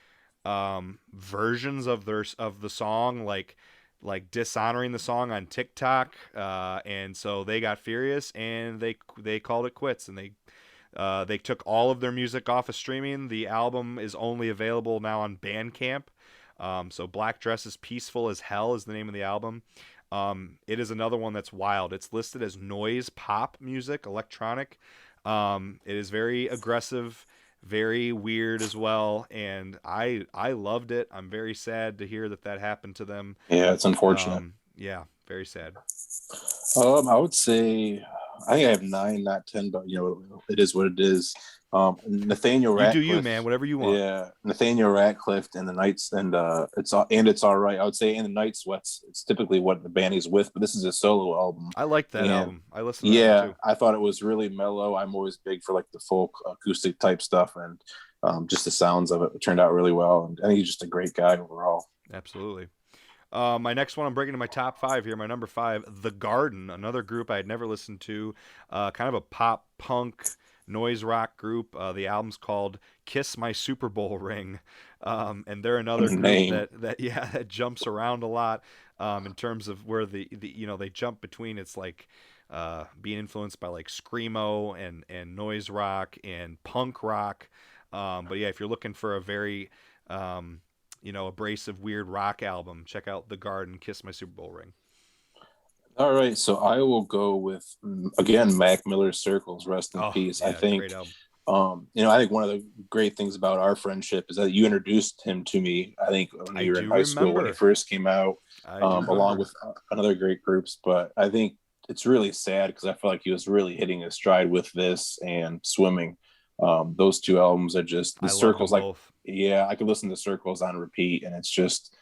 versions of the song like dishonoring the song on TikTok, and so they got furious and they called it quits, and they took all of their music off of streaming. The album is only available now on Bandcamp. So Black Dress is Peaceful as Hell is the name of the album. It is another one that's wild. It's listed as noise pop music, electronic. It is very aggressive, very weird as well, and I loved it. I'm very sad to hear that happened to them. Yeah, it's unfortunate. Yeah, very sad. I would say I think I have nine, not 10, but it is what it is. Nathaniel You do you, Ratcliffe, man. Whatever you want. yeah, Nathaniel Ratcliffe and the Knights, and it's all right. I would say in the Night Sweats, it's typically what the band is with, but this is a solo album, I liked that and album. I listened to that one yeah, too. I thought it was really mellow. I'm always big for like the folk acoustic type stuff, and just the sounds of it turned out really well. And I think he's just a great guy overall. Absolutely. My next one, I'm breaking to my top five here. My number five, The Garden, another group I had never listened to, kind of a pop punk noise rock group. The album's called "Kiss My Super Bowl Ring," and they're another group Name, that yeah that jumps around a lot in terms of where they jump between. It's like being influenced by like screamo and noise rock and punk rock. But yeah, if you're looking for a very abrasive, weird rock album, check out The Garden, Kiss My Super Bowl Ring. all right, so I will go with again Mac Miller's Circles. Rest in Oh, peace. I yeah, think great album. I think one of the great things about our friendship is that you introduced him to me. I think when I you were in do high school when he remember. first came out, I do along remember. with another great groups. But I think it's really sad because I feel like he was really hitting his stride with this and Swimming. Those two albums are just the I love them Circles. Like, both. yeah, I could listen to Circles on repeat, and it's just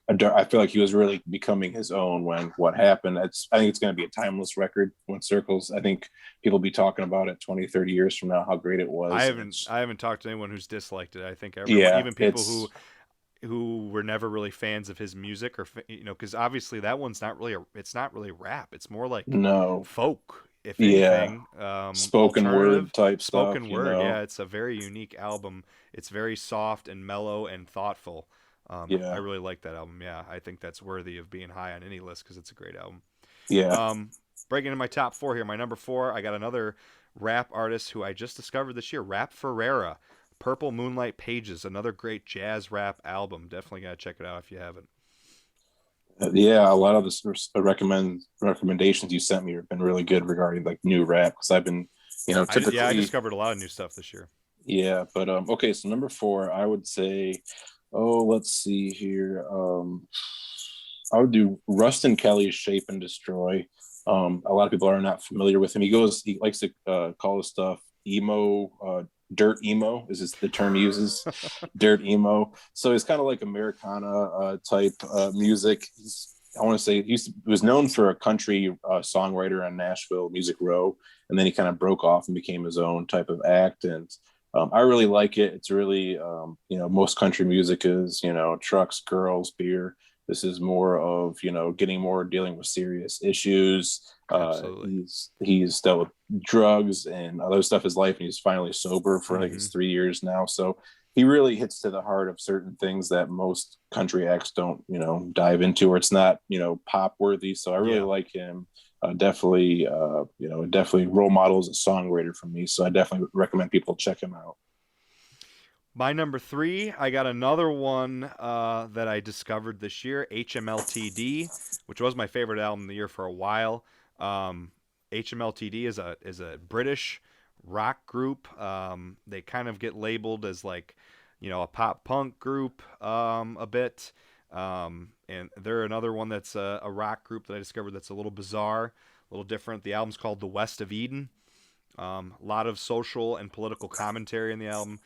I feel like he was really becoming his own when what happened. I think it's going to be a timeless record when Circles. I think people will be talking about it 20, 30 years from now, how great it I was. And haven't I haven't talked to anyone who's disliked it. I think everyone, yeah, even people it's who were never really fans of his music, or because obviously that one's it's not really rap. It's more like no, folk, if yeah, anything, spoken word alternative type spoken word. stuff. Yeah, it's a very unique album. It's very soft and mellow and thoughtful. I Yeah, really like that album. Yeah, I think that's worthy of being high on any list because it's a great album. yeah. Um, Breaking into my top four here. My number four, I got another rap artist who I just discovered this year, Rap Ferreira. Purple Moonlight Pages, another great jazz rap album. Definitely gotta check it out if you haven't. Yeah, a lot of the recommendations you sent me have been really good regarding like new rap because I've been, I typically, discovered a lot of new stuff this year. yeah. But okay, so number four, I would say, oh, let's see here. I would do Rustin Kelly's Shape and Destroy. A lot of people are not familiar with him. He likes to call his stuff emo, dirt emo is the term he uses, dirt emo. So he's kind of like Americana type music. I want to say he was known for a country songwriter on Nashville Music Row, and then he kind of broke off and became his own type of act. And I really like it. It's really, most country music is, trucks, girls, beer. This is more of, getting more dealing with serious issues. Absolutely. He's dealt with drugs and other stuff in his life, and he's finally sober for like Hmm. his 3 years now. So he really hits to the heart of certain things that most country acts don't, dive into, or it's not, pop worthy. So I really Yeah. like him. Definitely role model as a songwriter for me. So I definitely recommend people check him out. My number three, I got another one that I discovered this year, HMLTD, which was my favorite album of the year for a while. Um, HMLTD is a British rock group. They kind of get labeled as like, a pop punk group a bit. And they're another one that's a rock group that I discovered that's a little bizarre, a little different. The album's called The West of Eden. A lot of social and political commentary in the album.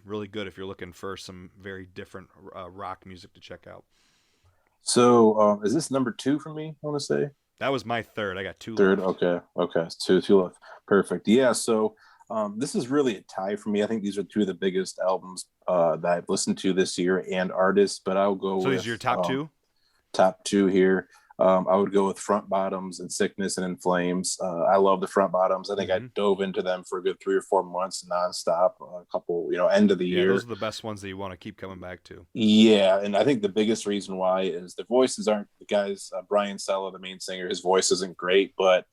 Really good if you're looking for some very different rock music to check out. So is this number two for me? I want to say That was my third. I got two third. left. Okay, okay, two left. Perfect. Yeah. So this is really a tie for me. I think these are two of the biggest albums that I've listened to this year and artists. But I'll go So these with are your top two? top two here. I would go with Front Bottoms and Sickness and In Flames. I love the Front Bottoms. I think I Mm-hmm. dove into them for a good 3 or 4 months nonstop. A couple, end of the Yeah, those year. are the best ones that you want to keep coming back to. Yeah, and I think the biggest reason why is the voices aren't the guys. Brian Sella, the main singer, his voice isn't great, but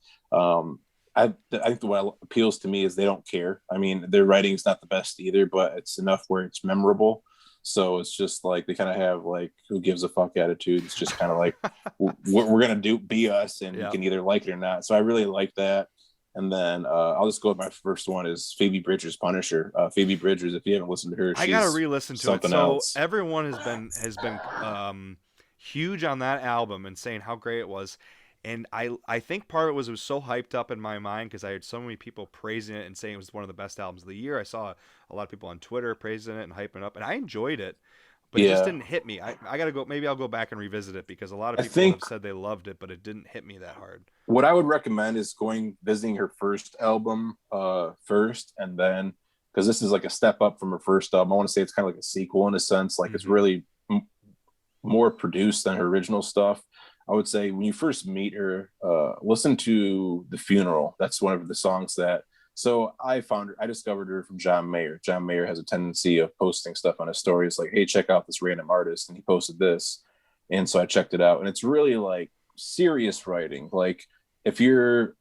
I think what appeals to me is they don't care. I mean, their writing's not the best either, but it's enough where it's memorable. So it's just like they kind of have like who gives a fuck attitude. It's just kind of like we're gonna be us, and you Yeah. can either like it or not. So I really like that. And then I'll just go with my first one is Phoebe Bridgers' Punisher. Phoebe Bridgers, if you haven't listened to her, I gotta she's re-listen to it. something So else. everyone has been huge on that album and saying how great it was. And I think part of it was so hyped up in my mind because I heard so many people praising it and saying it was one of the best albums of the year. I saw a lot of people on Twitter praising it and hyping it up, and I enjoyed it, but it just Yeah, didn't hit me. I gotta go. Maybe I'll go back and revisit it because a lot of I people have think said they loved it, but it didn't hit me that hard. what I would recommend is going visiting her first album first, and then because this is like a step up from her first album. I want to say it's kind of like a sequel in a sense. Like it's Hmm. really more produced than her original stuff. I would say when you first meet her, listen to The Funeral. That's one of the songs that. So I discovered her from John Mayer. John Mayer has a tendency of posting stuff on his stories like, hey, check out this random artist. And he posted this. And so I checked it out. And it's really like serious writing. Like if you're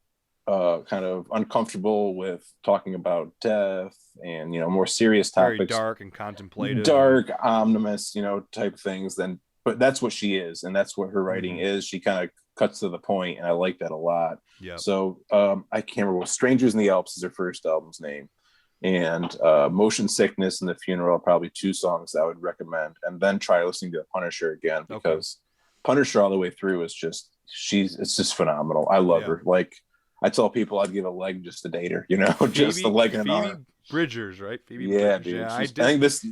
kind of uncomfortable with talking about death and, more serious Very topics, dark and contemplative, and dark, ominous, type things, then but that's what she is, and that's what her writing hmm, is. She kind of cuts to the point, and I like that a lot. yep. So I can't remember what Strangers in the Alps is her first album's name. And Motion Sickness and The Funeral are probably two songs that I would recommend. And then try listening to Punisher again Okay. because Punisher all the way through is just it's just phenomenal. I love Yeah. her. Like I tell people I'd give a leg just to date her, just a leg and an Phoebe arm. Bridgers, right? Phoebe Yeah, Bridgers. dude. Yeah, I I did. think this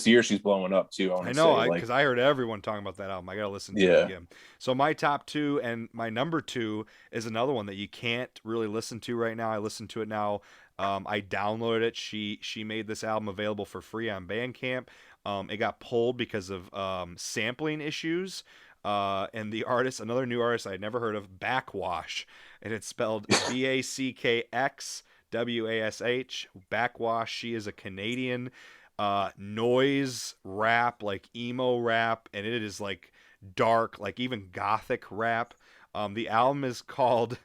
year she's blowing up too. I want I to know, say like because I heard everyone talking about that album. I gotta listen to it yeah. again. So my top two and my number two is another one that you can't really listen to right now. I listen to it now. I downloaded it. She made this album available for free on Bandcamp. It got pulled because of sampling issues. And the artist, another new artist I had never heard of, Backwash, and it's spelled Backwash. Backwash. She is a Canadian noise rap, like emo rap, and it is like dark, like even gothic rap. The album is called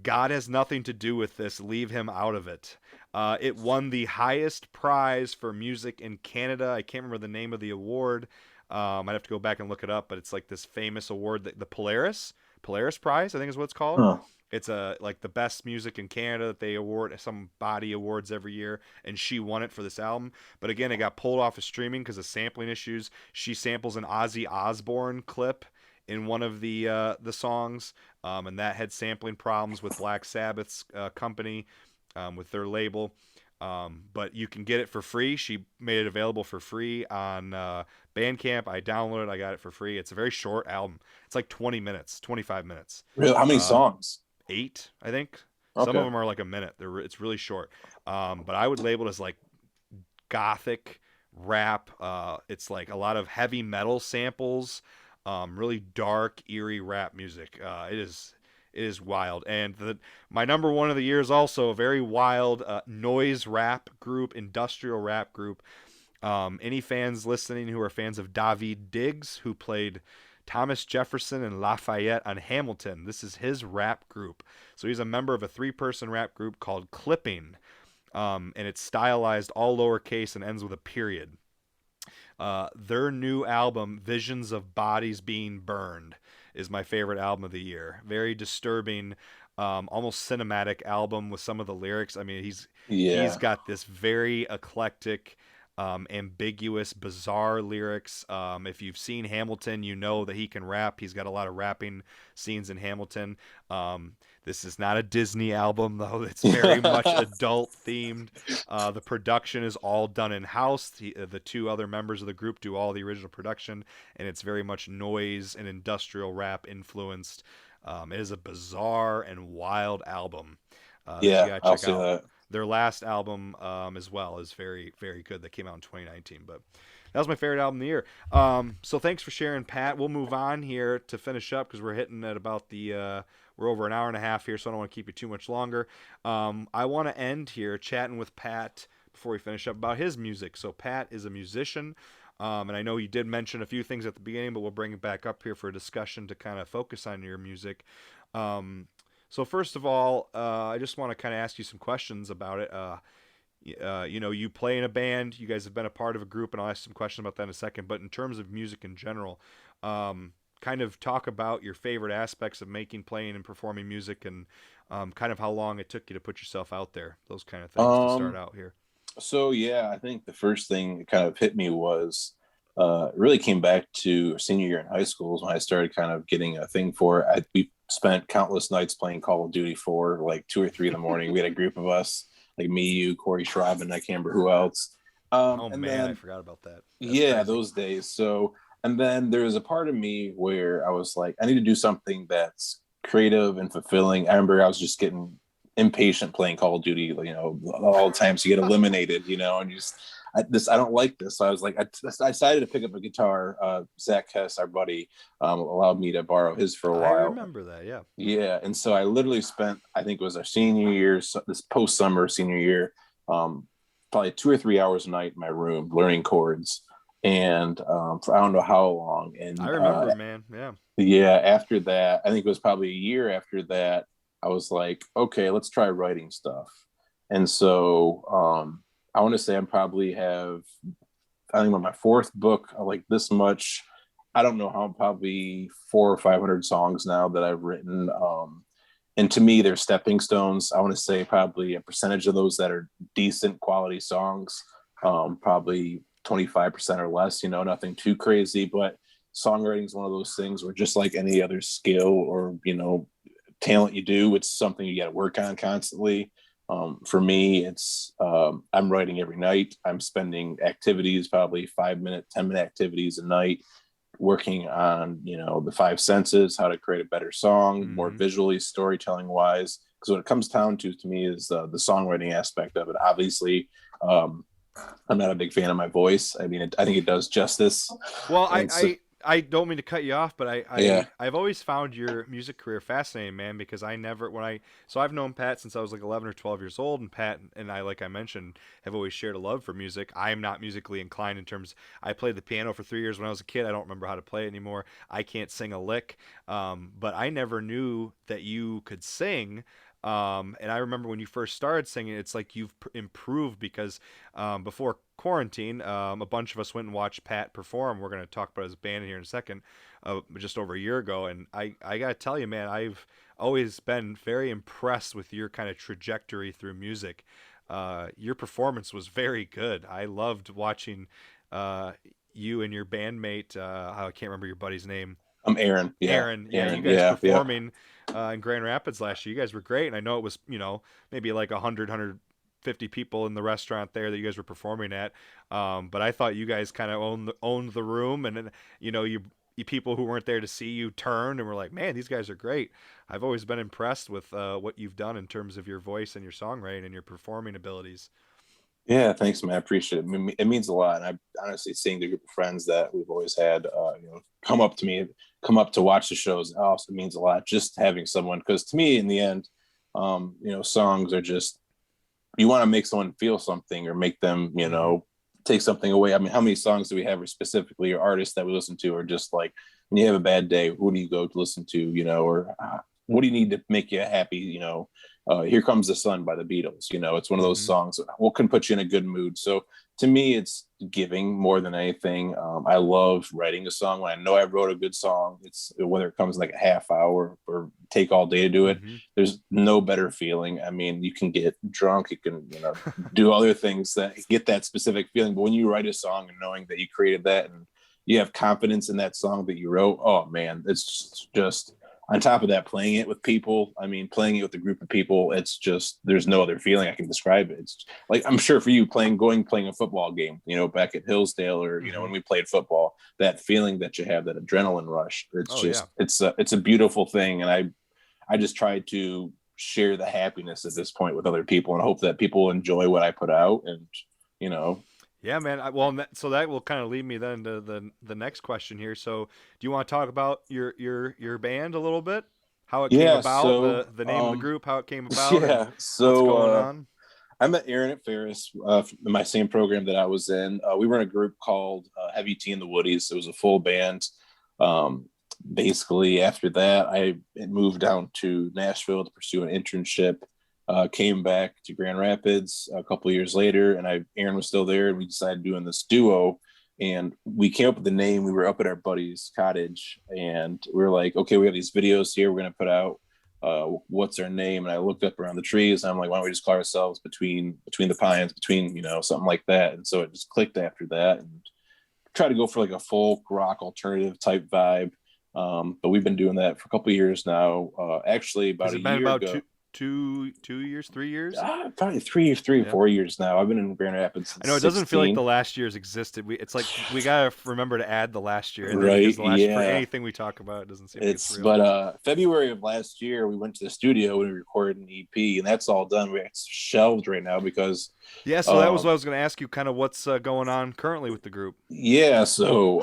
God Has Nothing to Do with This, Leave Him Out of It. It won the highest prize for music in Canada. I can't remember the name of the award. I'd have to go back and look it up, but it's like this famous award, the Polaris Prize, I think is what it's called. Huh. It's a like the best music in Canada that they award some body awards every year, and she won it for this album. But again, it got pulled off of streaming because of sampling issues. She samples an Ozzy Osbourne clip in one of the songs, and that had sampling problems with Black Sabbath's company, with their label. But you can get it for free. She made it available for free on Bandcamp. I downloaded it. I got it for free. It's a very short album. It's like 20 minutes, 25 minutes. Really? How many Uh, songs? 8, I think. Some of Okay. them are like a minute. It's really short. But I would label it as like gothic rap. It's like a lot of heavy metal samples, really dark, eerie rap music. It is wild. And my number one of the year is also a very wild noise rap group, industrial rap group. Any fans listening who are fans of David Diggs, who played Thomas Jefferson and Lafayette on Hamilton, this is his rap group. So he's a member of a three-person rap group called Clipping, and it's stylized all lowercase and ends with a period. Their new album, Visions of Bodies Being Burned, is my favorite album of the year. Very disturbing, almost cinematic album with some of the lyrics. I mean, he's Yeah. got this very eclectic, ambiguous, bizarre lyrics. If you've seen Hamilton, you know that he can rap. He's got a lot of rapping scenes in Hamilton. This is not a Disney album, though. It's very much adult themed. The production is all done in house. The two other members of the group do all the original production, and it's very much noise and industrial rap influenced. It is a bizarre and wild album that you Yeah, gotta I'll check say out. that. Their last album, as well, is very, very good. That came out in 2019, but that was my favorite album of the year. So thanks for sharing, Pat. We'll move on here to finish up because we're hitting at about we're over an hour and a half here, so I don't want to keep you too much longer. I want to end here chatting with Pat before we finish up about his music. So Pat is a musician. And I know you did mention a few things at the beginning, but we'll bring it back up here for a discussion to kind of focus on your music. Um, so first of all, I just want to kind of ask you some questions about it. You play in a band. You guys have been a part of a group, and I'll ask some questions about that in a second. But in terms of music in general, kind of talk about your favorite aspects of making, playing, and performing music, and kind of how long it took you to put yourself out there. Those kind of things to start Um, out here. so yeah, I think the first thing that kind of hit me was really came back to senior year in high school when I started kind of getting a thing for it. We spent countless nights playing Call of Duty for like 2 or 3 in the morning. We had a group of us, like me, you, Corey Schraub, and I can't remember who else. Oh And man, I then, forgot about that. That's yeah, crazy. those days. So, and then there was a part of me where I was like, I need to do something that's creative and fulfilling. I remember I was just getting impatient playing Call of Duty, all the times you get eliminated, and you just, I don't like this. So I was like, I decided to pick up a guitar. Zach Hess, our buddy, allowed me to borrow his for a I while. remember that. Yeah. Yeah, and so I literally spent, I think it was our senior year, so this post summer senior year, probably 2 or 3 hours a night in my room learning chords, and for I don't know how long. I And remember, man. Yeah. yeah, after that, I think it was probably a year after that, I was like, okay, let's try writing stuff. And so I want to say I think my fourth book, like this much. I don't know how, probably 400 or 500 songs now that I've written. And to me, they're stepping stones. I want to say probably a percentage of those that are decent quality songs, probably 25% or less, nothing too crazy. But songwriting is one of those things where, just like any other skill or, talent you do, it's something you got to work on constantly. For me, it's I'm writing every night. I'm spending activities, probably 5 minute, 10-minute activities a night, working on the five senses, how to create a better song, more visually, storytelling wise. Because what it comes down to me is the songwriting aspect of it. Obviously, I'm not a big fan of my voice. I mean, I think it does justice. Well, And so, I don't mean to cut you off, but yeah, I've always found your music career fascinating, man, because I never so I've known Pat since I was like 11 or 12 years old, and Pat and I, like I mentioned, have always shared a love for music. I am not musically inclined in terms. I played the piano for 3 years when I was a kid. I don't remember how to play it anymore. I can't sing a lick, but I never knew that you could sing. And I remember when you first started singing, it's like you've improved because before quarantine, a bunch of us went and watched Pat perform. We're going to talk about his band here in a second, just over a year ago. And I got to tell you, man, I've always been very impressed with your kind of trajectory through music. Your performance was very good. I loved watching you and your bandmate, I can't remember your buddy's name. I'm Aaron. Yeah, Aaron, yeah, you Aaron. guys Yeah, yeah. performing in Grand Rapids last year. You guys were great, and I know it was, maybe like 150 people in the restaurant there that you guys were performing at. But I thought you guys kind of owned the room, and then you people who weren't there to see you turned and were like, man, these guys are great. I've always been impressed with what you've done in terms of your voice and your songwriting and your performing abilities. Yeah, thanks, man. I appreciate it. It means a lot. And I honestly, seeing the group of friends that we've always had, come up to me, come up to watch the shows, also means a lot. Just having someone, because to me, in the end, songs are just, you want to make someone feel something or make them, Mm-hmm. take something away. I mean, how many songs do we have, or specifically, or artists that we listen to, are just like, when you have a bad day, who do you go to listen to, or what do you need to make you happy, Here Comes the Sun by the Beatles. It's one of those Mm-hmm. songs that what can put you in a good mood. So to me, it's giving more than anything. I love writing a song. When I know I wrote a good song, it's whether it comes in like a half hour or take all day to do it. Mm-hmm. There's no better feeling. I mean, you can get drunk, you can, do other things that get that specific feeling. But when you write a song and knowing that you created that and you have confidence in that song that you wrote, oh man, it's just, on top of that, playing it with people, I mean, playing it with a group of people, it's just, there's no other feeling I can describe it. It's like, I'm sure for you, playing a football game, back at Hillsdale, or Mm-hmm. when we played football, that feeling that you have, that adrenaline rush, it's Oh yeah. just, it's a beautiful thing. And I just try to share the happiness at this point with other people, and hope that people enjoy what I put out. And you know Yeah, man. So that will kind of lead me then to the next question here. So, do you want to talk about your band a little bit? How it came yeah, about, so the name of the group, how it came about, and yeah, what's so going on? I met Aaron at Ferris, in my same program that I was in. We were in a group called Heavy Tea and the Woodies. It was a full band. Um, Basically, after that, I moved down to Nashville to pursue an internship. Came back to Grand Rapids a couple of years later, and Aaron was still there, and we decided doing this duo. And we came up with the name. We were up at our buddy's cottage, and we were like, okay, we have these videos here we're going to put out. What's our name? And I looked up around the trees, and I'm like, why don't we just call ourselves between the pines, between, something like that. And so it just clicked after that. And try to go for like a folk rock alternative type vibe. But we've been doing that for a couple of years now. Actually, about Has a it been year about ago, 2 years, 3 years? probably three or Yeah. 4 years now. I've been in Grand Rapids I since know it doesn't feel like the 16. last years existed. It's like we gotta remember to add the last year in there because Right? the last year, for Yeah. anything we talk about, it doesn't seem like it's It's real. but February of last year we went to the studio and we recorded an EP, and that's all done. It's shelved right now because Yeah, so that was um what I was going to ask you, kind of what's going on currently with the group. yeah, so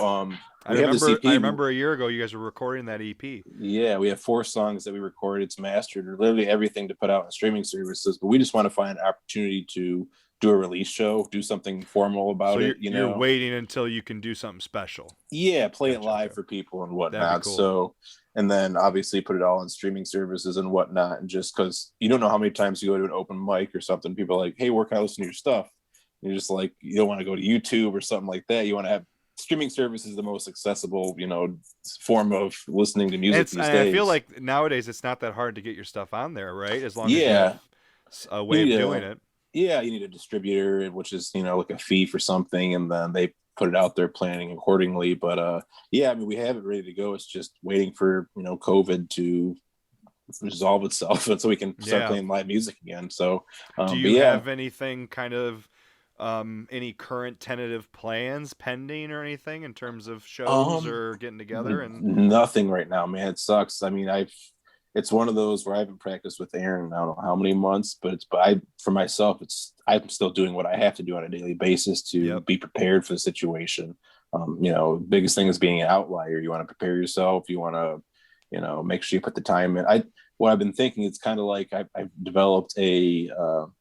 I we have this remember I EP. remember a year ago you guys were recording that EP. Yeah, we have 4 songs that we recorded. It's mastered, or literally everything to put out on streaming services. But we just want to find an opportunity to do a release show, do something formal So about you're it. you're waiting until you can do something special. Yeah, play it Gotcha. live Okay. for people and That'd be whatnot. cool. So, and then obviously put it all on streaming services and whatnot. And just because you don't know how many times you go to an open mic or something, people are like, "Hey, where can I listen to your stuff?" And you're just like, you don't want to go to YouTube or something like that. You want to have streaming services the most accessible, form of listening to music these I feel days. like nowadays it's not that hard to get your stuff on there, right? As long as you Yeah, have a way of doing it. yeah, you need a distributor, which is like a fee for something, and then they put it out there planning accordingly. But yeah, I mean, we have it ready to go. It's just waiting for COVID to resolve itself, and so we can start playing live music again. So, do you have anything kind of any current tentative plans pending or anything in terms of shows or getting together? And nothing right now, man. It sucks. I mean, it's one of those where I haven't practiced with Aaron in I don't know how many months, but for myself, I'm still doing what I have to do on a daily basis to be prepared for the situation. Biggest thing is being an outlier. You want to prepare yourself. You want to, make sure you put the time in. What I've been thinking, it's kind of like I've developed a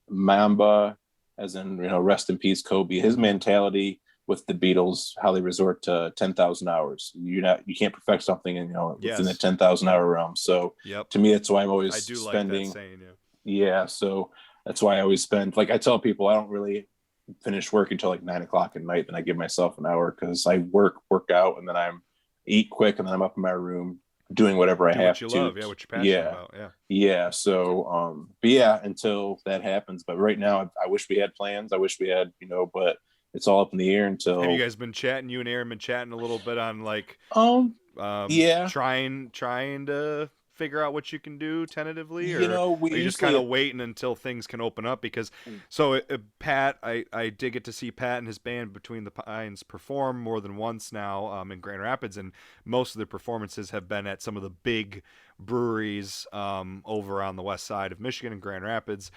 Mamba, as in, rest in peace, Kobe. His mentality with the Beatles, how they resort to 10,000 hours. You can't perfect something in within the 10,000 hour realm. So to me, that's why I'm always spending. Like that saying, yeah. So that's why I always spend. Like I tell people, I don't really finish work until like 9 o'clock at night. Then I give myself an hour because I work out, and then I'm eat quick, and then I'm up in my room doing whatever I have to. Love, what you're passionate about. Yeah. So, but yeah, until that happens. But right now, I wish we had plans. I wish we had, but it's all up in the air until. Have you guys been chatting? You and Aaron been chatting a little bit on like, yeah, trying to figure out what you can do tentatively, or are you just kind of waiting until things can open up? Because Pat, I did get to see Pat and his band Between the Pines perform more than once now in Grand Rapids, and most of their performances have been at some of the big breweries over on the west side of Michigan and Grand Rapids.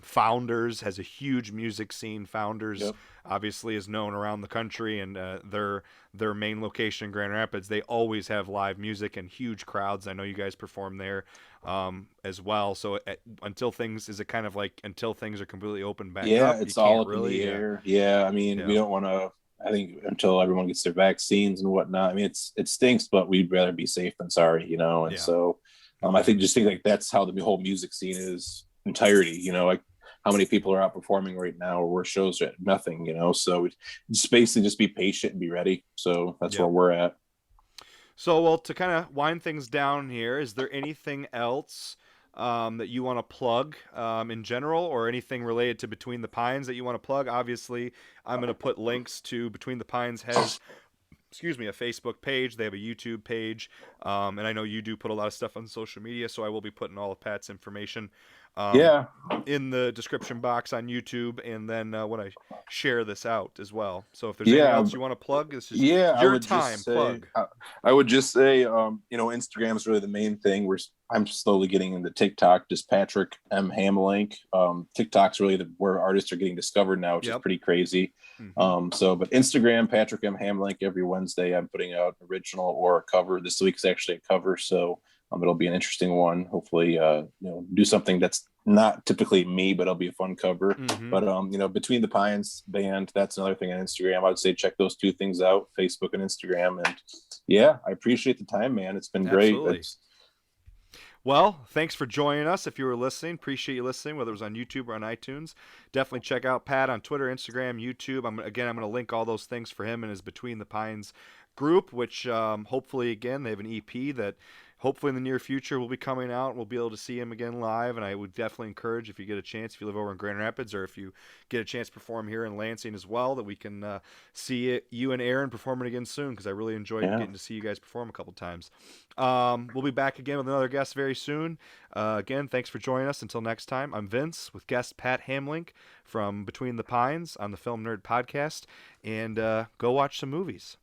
Founders has a huge music scene. Founders obviously is known around the country, and their main location in Grand Rapids, they always have live music and huge crowds. I know you guys perform there as well. So until things are completely open back up, it's all up in the air. I mean, we don't want to. I think until everyone gets their vaccines and whatnot. I mean, it stinks, but we'd rather be safe than sorry, And so, I think like that's how the whole music scene is entirety. Like how many people are out performing right now, or where shows are at nothing. So just basically just be patient and be ready. So that's where we're at. So, well, to kind of wind things down here, is there anything else that you want to plug in general, or anything related to Between the Pines that you want to plug? Obviously, I'm going to put links to Between the Pines has a Facebook page. They have a YouTube page, and I know you do put a lot of stuff on social media, so I will be putting all of Pat's information in the description box on YouTube, and then when I share this out as well. So if there's anything else you want to plug, this is your time. Plug. I would just say, Instagram is really the main thing. I'm slowly getting into TikTok, just Patrick M. Hamlink. TikTok's really where artists are getting discovered now, which is pretty crazy. But Instagram, Patrick M. Hamlink, every Wednesday I'm putting out an original or a cover. This week's actually a cover, so it'll be an interesting one. Hopefully, do something that's not typically me, but it'll be a fun cover. But Between the Pines band, that's another thing on Instagram. I would say check those 2 things out, Facebook and Instagram. And yeah, I appreciate the time, man. It's been great. Well, thanks for joining us. If you were listening, appreciate you listening, whether it was on YouTube or on iTunes. Definitely check out Pat on Twitter, Instagram, YouTube. I'm going to link all those things for him and his Between the Pines group, which hopefully, again, they have an EP that hopefully in the near future we'll be coming out and we'll be able to see him again live. And I would definitely encourage, if you get a chance, if you live over in Grand Rapids, or if you get a chance to perform here in Lansing as well, that we can see you and Aaron performing again soon, because I really enjoyed Yeah. getting to see you guys perform a couple times. We'll be back again with another guest very soon. Again, thanks for joining us. Until next time, I'm Vince with guest Pat Hamlink from Between the Pines on the Film Nerd Podcast, and go watch some movies.